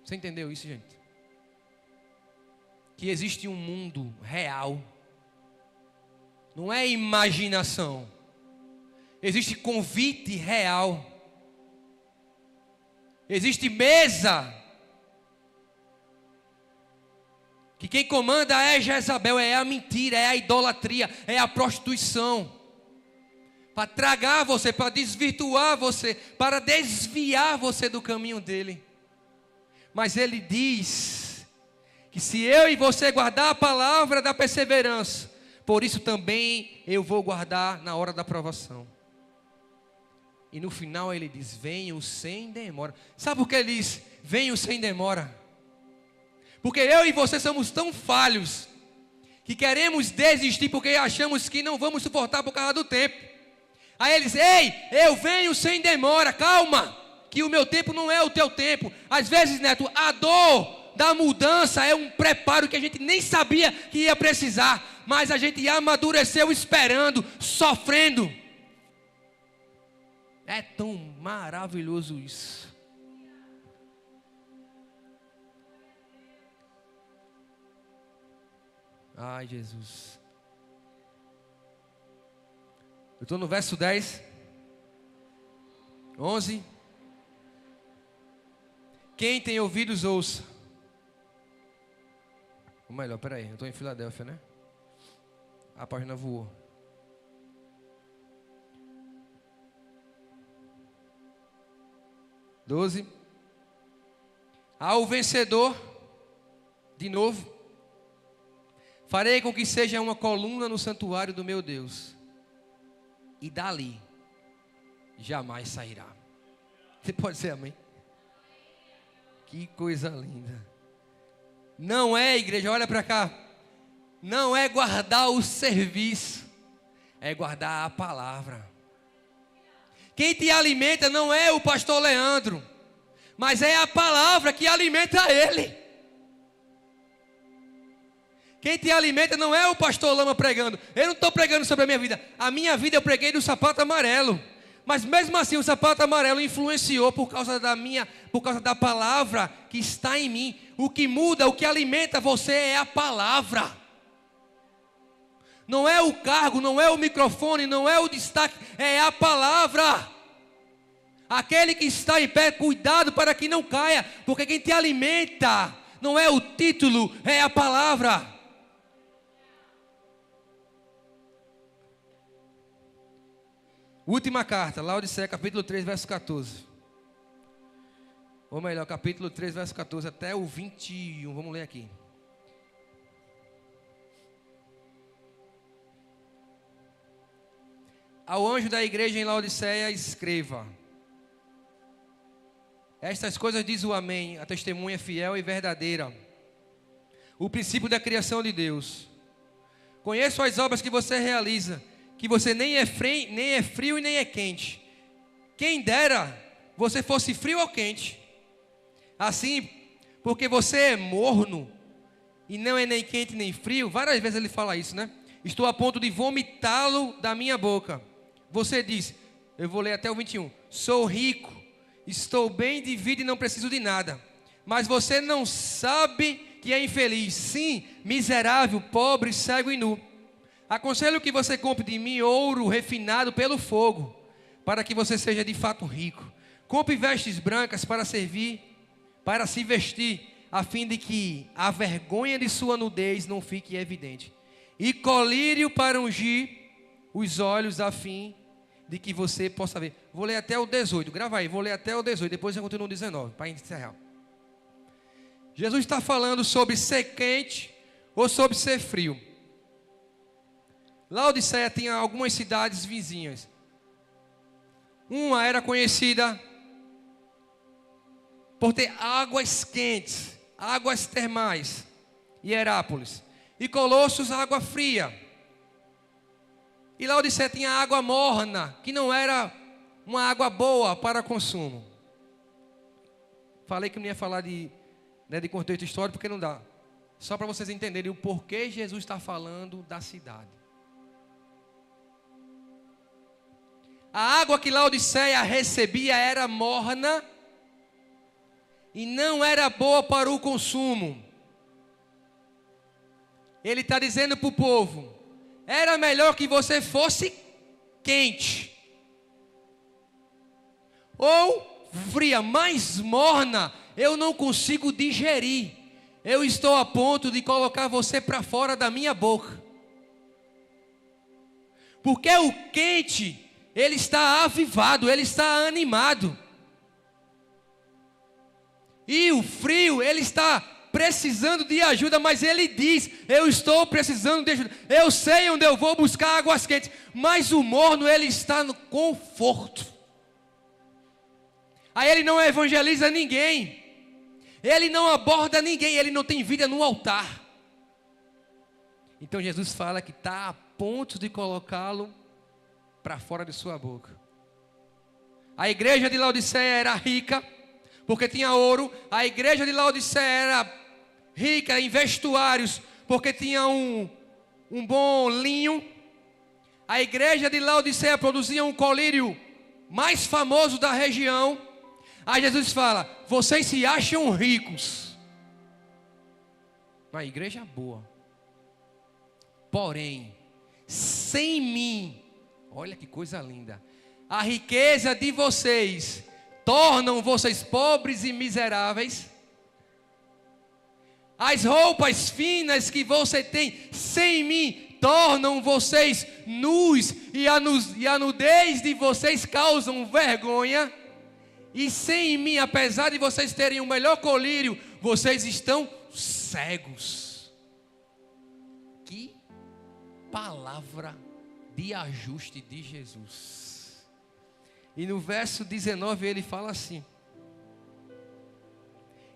Você entendeu isso, gente? Que existe um mundo real, não é imaginação, existe convite real, existe mesa, que quem comanda é Jezabel, é a mentira, é a idolatria, é a prostituição, para tragar você, para desvirtuar você, para desviar você do caminho dele. Mas ele diz que se eu e você guardar a palavra da perseverança, por isso também eu vou guardar na hora da provação. E no final ele diz, venho sem demora. Sabe por que ele diz, venho sem demora? Porque eu e você somos tão falhos, que queremos desistir porque achamos que não vamos suportar por causa do tempo. Aí ele diz, ei, eu venho sem demora, calma, que o meu tempo não é o teu tempo. Às vezes, Neto, a dor da mudança é um preparo que a gente nem sabia que ia precisar, mas a gente amadureceu esperando, sofrendo. É tão maravilhoso isso. Ai, Jesus. Eu estou no verso 10, 11. Quem tem ouvidos, ouça. Ou melhor, peraí, eu estou em Filadélfia, né? A página voou. Doze. Ao vencedor, de novo, farei com que seja uma coluna no santuário do meu Deus, e dali jamais sairá. Você pode ser amém? Que coisa linda. Não é, igreja, olha para cá, não é guardar o serviço, é guardar a palavra. Quem te alimenta não é o pastor Leandro, mas é a palavra que alimenta ele. Quem te alimenta não é o pastor Lama pregando. Eu não estou pregando sobre a minha vida. A minha vida eu preguei do sapato amarelo. Mas mesmo assim o sapato amarelo influenciou por causa da palavra que está em mim. O que muda, o que alimenta você é a palavra. Não é o cargo, não é o microfone, não é o destaque, é a palavra. Aquele que está em pé, cuidado para que não caia, porque quem te alimenta não é o título, é a palavra. Última carta, Laodiceia, capítulo 3, verso 14. Ou melhor, capítulo 3, verso 14 até o 21. Vamos ler aqui. Ao anjo da igreja em Laodiceia, escreva: estas coisas diz o Amém, a testemunha fiel e verdadeira, o princípio da criação de Deus. Conheço as obras que você realiza, que você nem é frio e nem é quente. Quem dera você fosse frio ou quente. Assim, porque você é morno e não é nem quente nem frio. Várias vezes ele fala isso, né? Estou a ponto de vomitá-lo da minha boca. Você diz, eu vou ler até o 21. Sou rico, estou bem de vida e não preciso de nada. Mas você não sabe que é infeliz. Sim, miserável, pobre, cego e nu. Aconselho que você compre de mim ouro refinado pelo fogo, para que você seja de fato rico. Compre vestes brancas para se vestir, a fim de que a vergonha de sua nudez não fique evidente. E colírio para ungir os olhos, a fim de que você possa ver. Vou ler até o 18, grava aí, vou ler até o 18, depois eu continuo no 19, para encerrar. Jesus está falando sobre ser quente ou sobre ser frio. Laodiceia tinha algumas cidades vizinhas. Uma era conhecida por ter águas quentes, águas termais, Hierápolis. E Colossos, água fria. E Laodiceia tinha água morna, que não era uma água boa para consumo. Falei que não ia falar de contexto histórico, porque não dá. Só para vocês entenderem o porquê Jesus está falando da cidade. A água que Laodiceia recebia era morna e não era boa para o consumo. Ele está dizendo para o povo, era melhor que você fosse quente ou fria, mais morna, eu não consigo digerir. Eu estou a ponto de colocar você para fora da minha boca. Porque o quente, ele está avivado, ele está animado. E o frio, ele está precisando de ajuda, mas ele diz, eu estou precisando de ajuda. Eu sei onde eu vou buscar águas quentes, mas o morno, ele está no conforto. Aí ele não evangeliza ninguém. Ele não aborda ninguém, ele não tem vida no altar. Então Jesus fala que está a ponto de colocá-lo para fora de sua boca. A igreja de Laodiceia era rica, porque tinha ouro. A igreja de Laodiceia era rica em vestuários, porque tinha um bom linho. A igreja de Laodiceia produzia um colírio mais famoso da região. Aí Jesus fala, vocês se acham ricos. Uma igreja boa. Porém, sem mim, olha que coisa linda, a riqueza de vocês tornam vocês pobres e miseráveis. As roupas finas que você tem sem mim tornam vocês nus, e a nudez de vocês causam vergonha. E sem mim, apesar de vocês terem o melhor colírio, vocês estão cegos. Que palavra de ajuste de Jesus. E no verso 19 ele fala assim: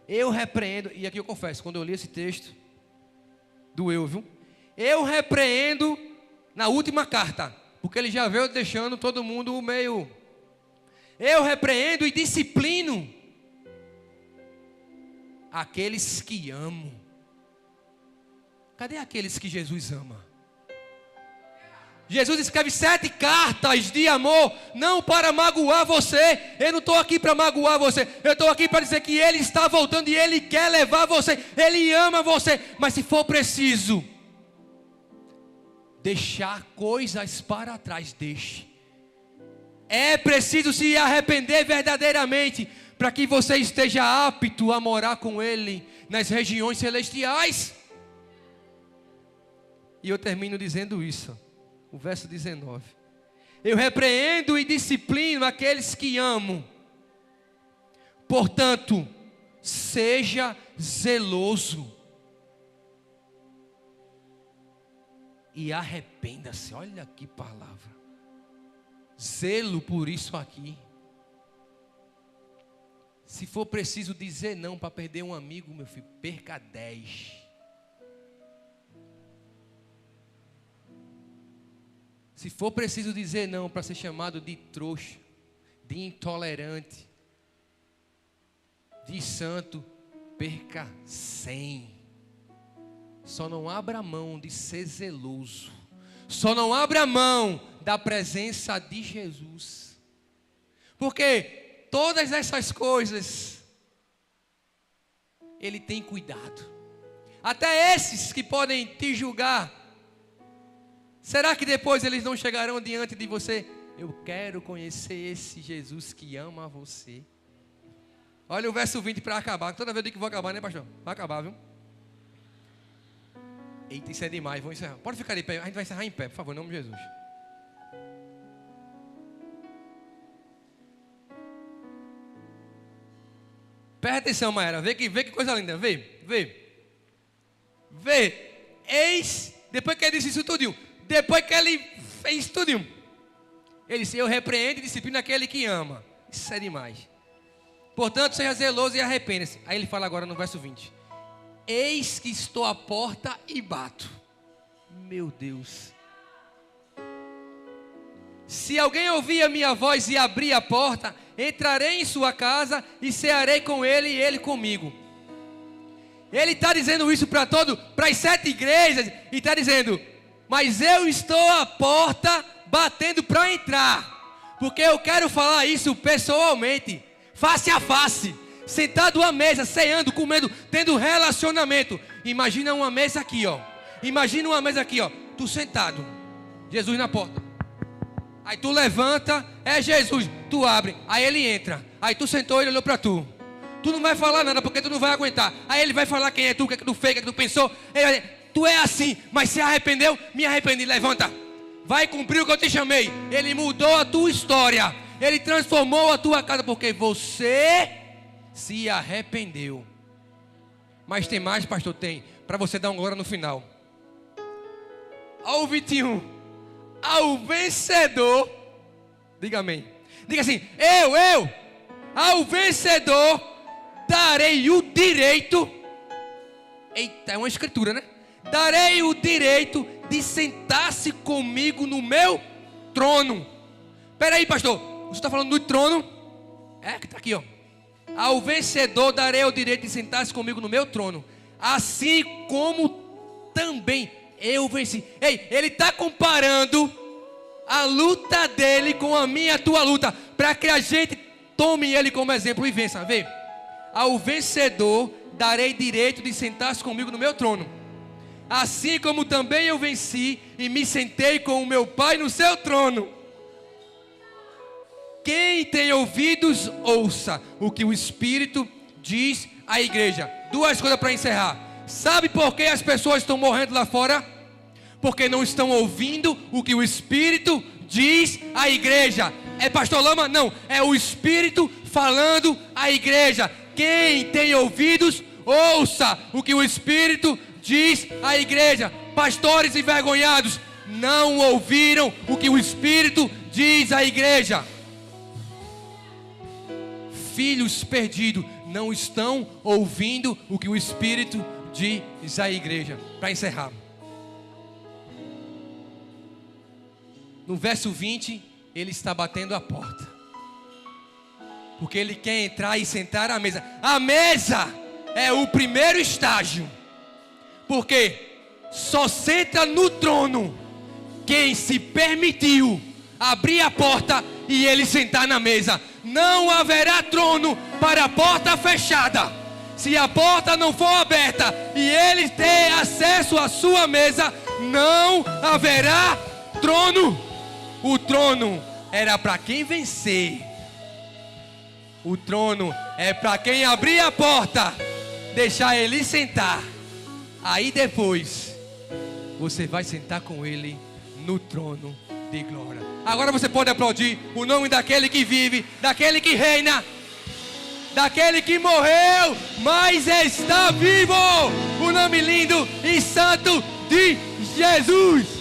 eu repreendo, e aqui eu confesso, quando eu li esse texto, doeu, viu? Eu repreendo, na última carta, porque ele já veio deixando todo mundo meio... Eu repreendo e disciplino aqueles que amo. Cadê aqueles que Jesus ama? Jesus escreve 7 cartas de amor, não para magoar você. Eu não estou aqui para magoar você. Eu estou aqui para dizer que Ele está voltando e Ele quer levar você. Ele ama você. Mas se for preciso deixar coisas para trás, deixe. É preciso se arrepender verdadeiramente para que você esteja apto a morar com Ele nas regiões celestiais. E eu termino dizendo isso. O verso 19. Eu repreendo e disciplino aqueles que amo. Portanto, seja zeloso. E arrependa-se. Olha que palavra. Zelo por isso aqui. Se for preciso dizer não para perder um amigo, meu filho, perca 10. Se for preciso dizer não para ser chamado de trouxa, de intolerante, de santo, perca 100. Só não abra mão de ser zeloso. Só não abra mão da presença de Jesus. Porque todas essas coisas, Ele tem cuidado. Até esses que podem te julgar, será que depois eles não chegarão diante de você? Eu quero conhecer esse Jesus que ama você. Olha o verso 20 para acabar. Toda vez eu digo que vou acabar, né, pastor? Vai acabar, viu? Eita, isso é demais. Vamos encerrar. Pode ficar de pé. A gente vai encerrar em pé, por favor, em nome de Jesus. Presta atenção, Maera. Vê que coisa linda. Vê. Eis, depois que ele disse isso tudinho. Depois que ele fez tudo, ele disse: eu repreendo e disciplino aquele que ama. Isso é demais. Portanto, seja zeloso e arrependa-se. Aí ele fala agora no verso 20: eis que estou à porta e bato. Meu Deus. Se alguém ouvir a minha voz e abrir a porta, entrarei em sua casa e cearei com ele e ele comigo. Ele está dizendo isso para as 7 igrejas e está dizendo: mas eu estou à porta batendo para entrar, porque eu quero falar isso pessoalmente, face a face, sentado à mesa, ceando, comendo, tendo relacionamento. Imagina uma mesa aqui, ó. Tu sentado, Jesus na porta. Aí tu levanta, é Jesus, tu abre, aí ele entra. Aí tu sentou, ele olhou para tu. Tu não vai falar nada, porque tu não vai aguentar. Aí ele vai falar quem é tu, o que é que tu fez, o que é que tu pensou. Ele vai dizer: tu é assim, mas se arrependeu? Me arrependi, levanta. Vai cumprir o que eu te chamei. Ele mudou a tua história. Ele transformou a tua casa, porque você se arrependeu. Mas tem mais, pastor? Tem. Para você dar uma glória no final. Ao 21. Ao vencedor. Diga amém. Diga assim: eu. Ao vencedor darei o direito. Eita, é uma escritura, né? Darei o direito de sentar-se comigo no meu trono. Espera aí, pastor. Você está falando do trono? É, que está aqui, ó. Ao vencedor darei o direito de sentar-se comigo no meu trono, assim como também eu venci. Ei, ele está comparando a luta dele com a minha e a tua luta, para que a gente tome ele como exemplo e vença. Vê. Ao vencedor darei direito de sentar-se comigo no meu trono, assim como também eu venci e me sentei com o meu Pai no seu trono. Quem tem ouvidos, ouça o que o Espírito diz à igreja. 2 coisas para encerrar. Sabe por que as pessoas estão morrendo lá fora? Porque não estão ouvindo o que o Espírito diz à igreja. É pastor Lama? Não, é o Espírito falando à igreja. Quem tem ouvidos, ouça o que o Espírito diz à igreja. Pastores envergonhados não ouviram o que o Espírito diz à igreja. Filhos perdidos não estão ouvindo o que o Espírito diz à igreja. Para encerrar, no verso 20, ele está batendo a porta. Porque ele quer entrar e sentar à mesa. A mesa é o primeiro estágio. Porque só senta no trono quem se permitiu abrir a porta e ele sentar na mesa. Não haverá trono para a porta fechada. Se a porta não for aberta e ele ter acesso à sua mesa, não haverá trono. O trono era para quem vencer. O trono é para quem abrir a porta, deixar ele sentar. Aí depois você vai sentar com ele no trono de glória. Agora você pode aplaudir o nome daquele que vive, daquele que reina, daquele que morreu, mas está vivo. O nome lindo e santo de Jesus.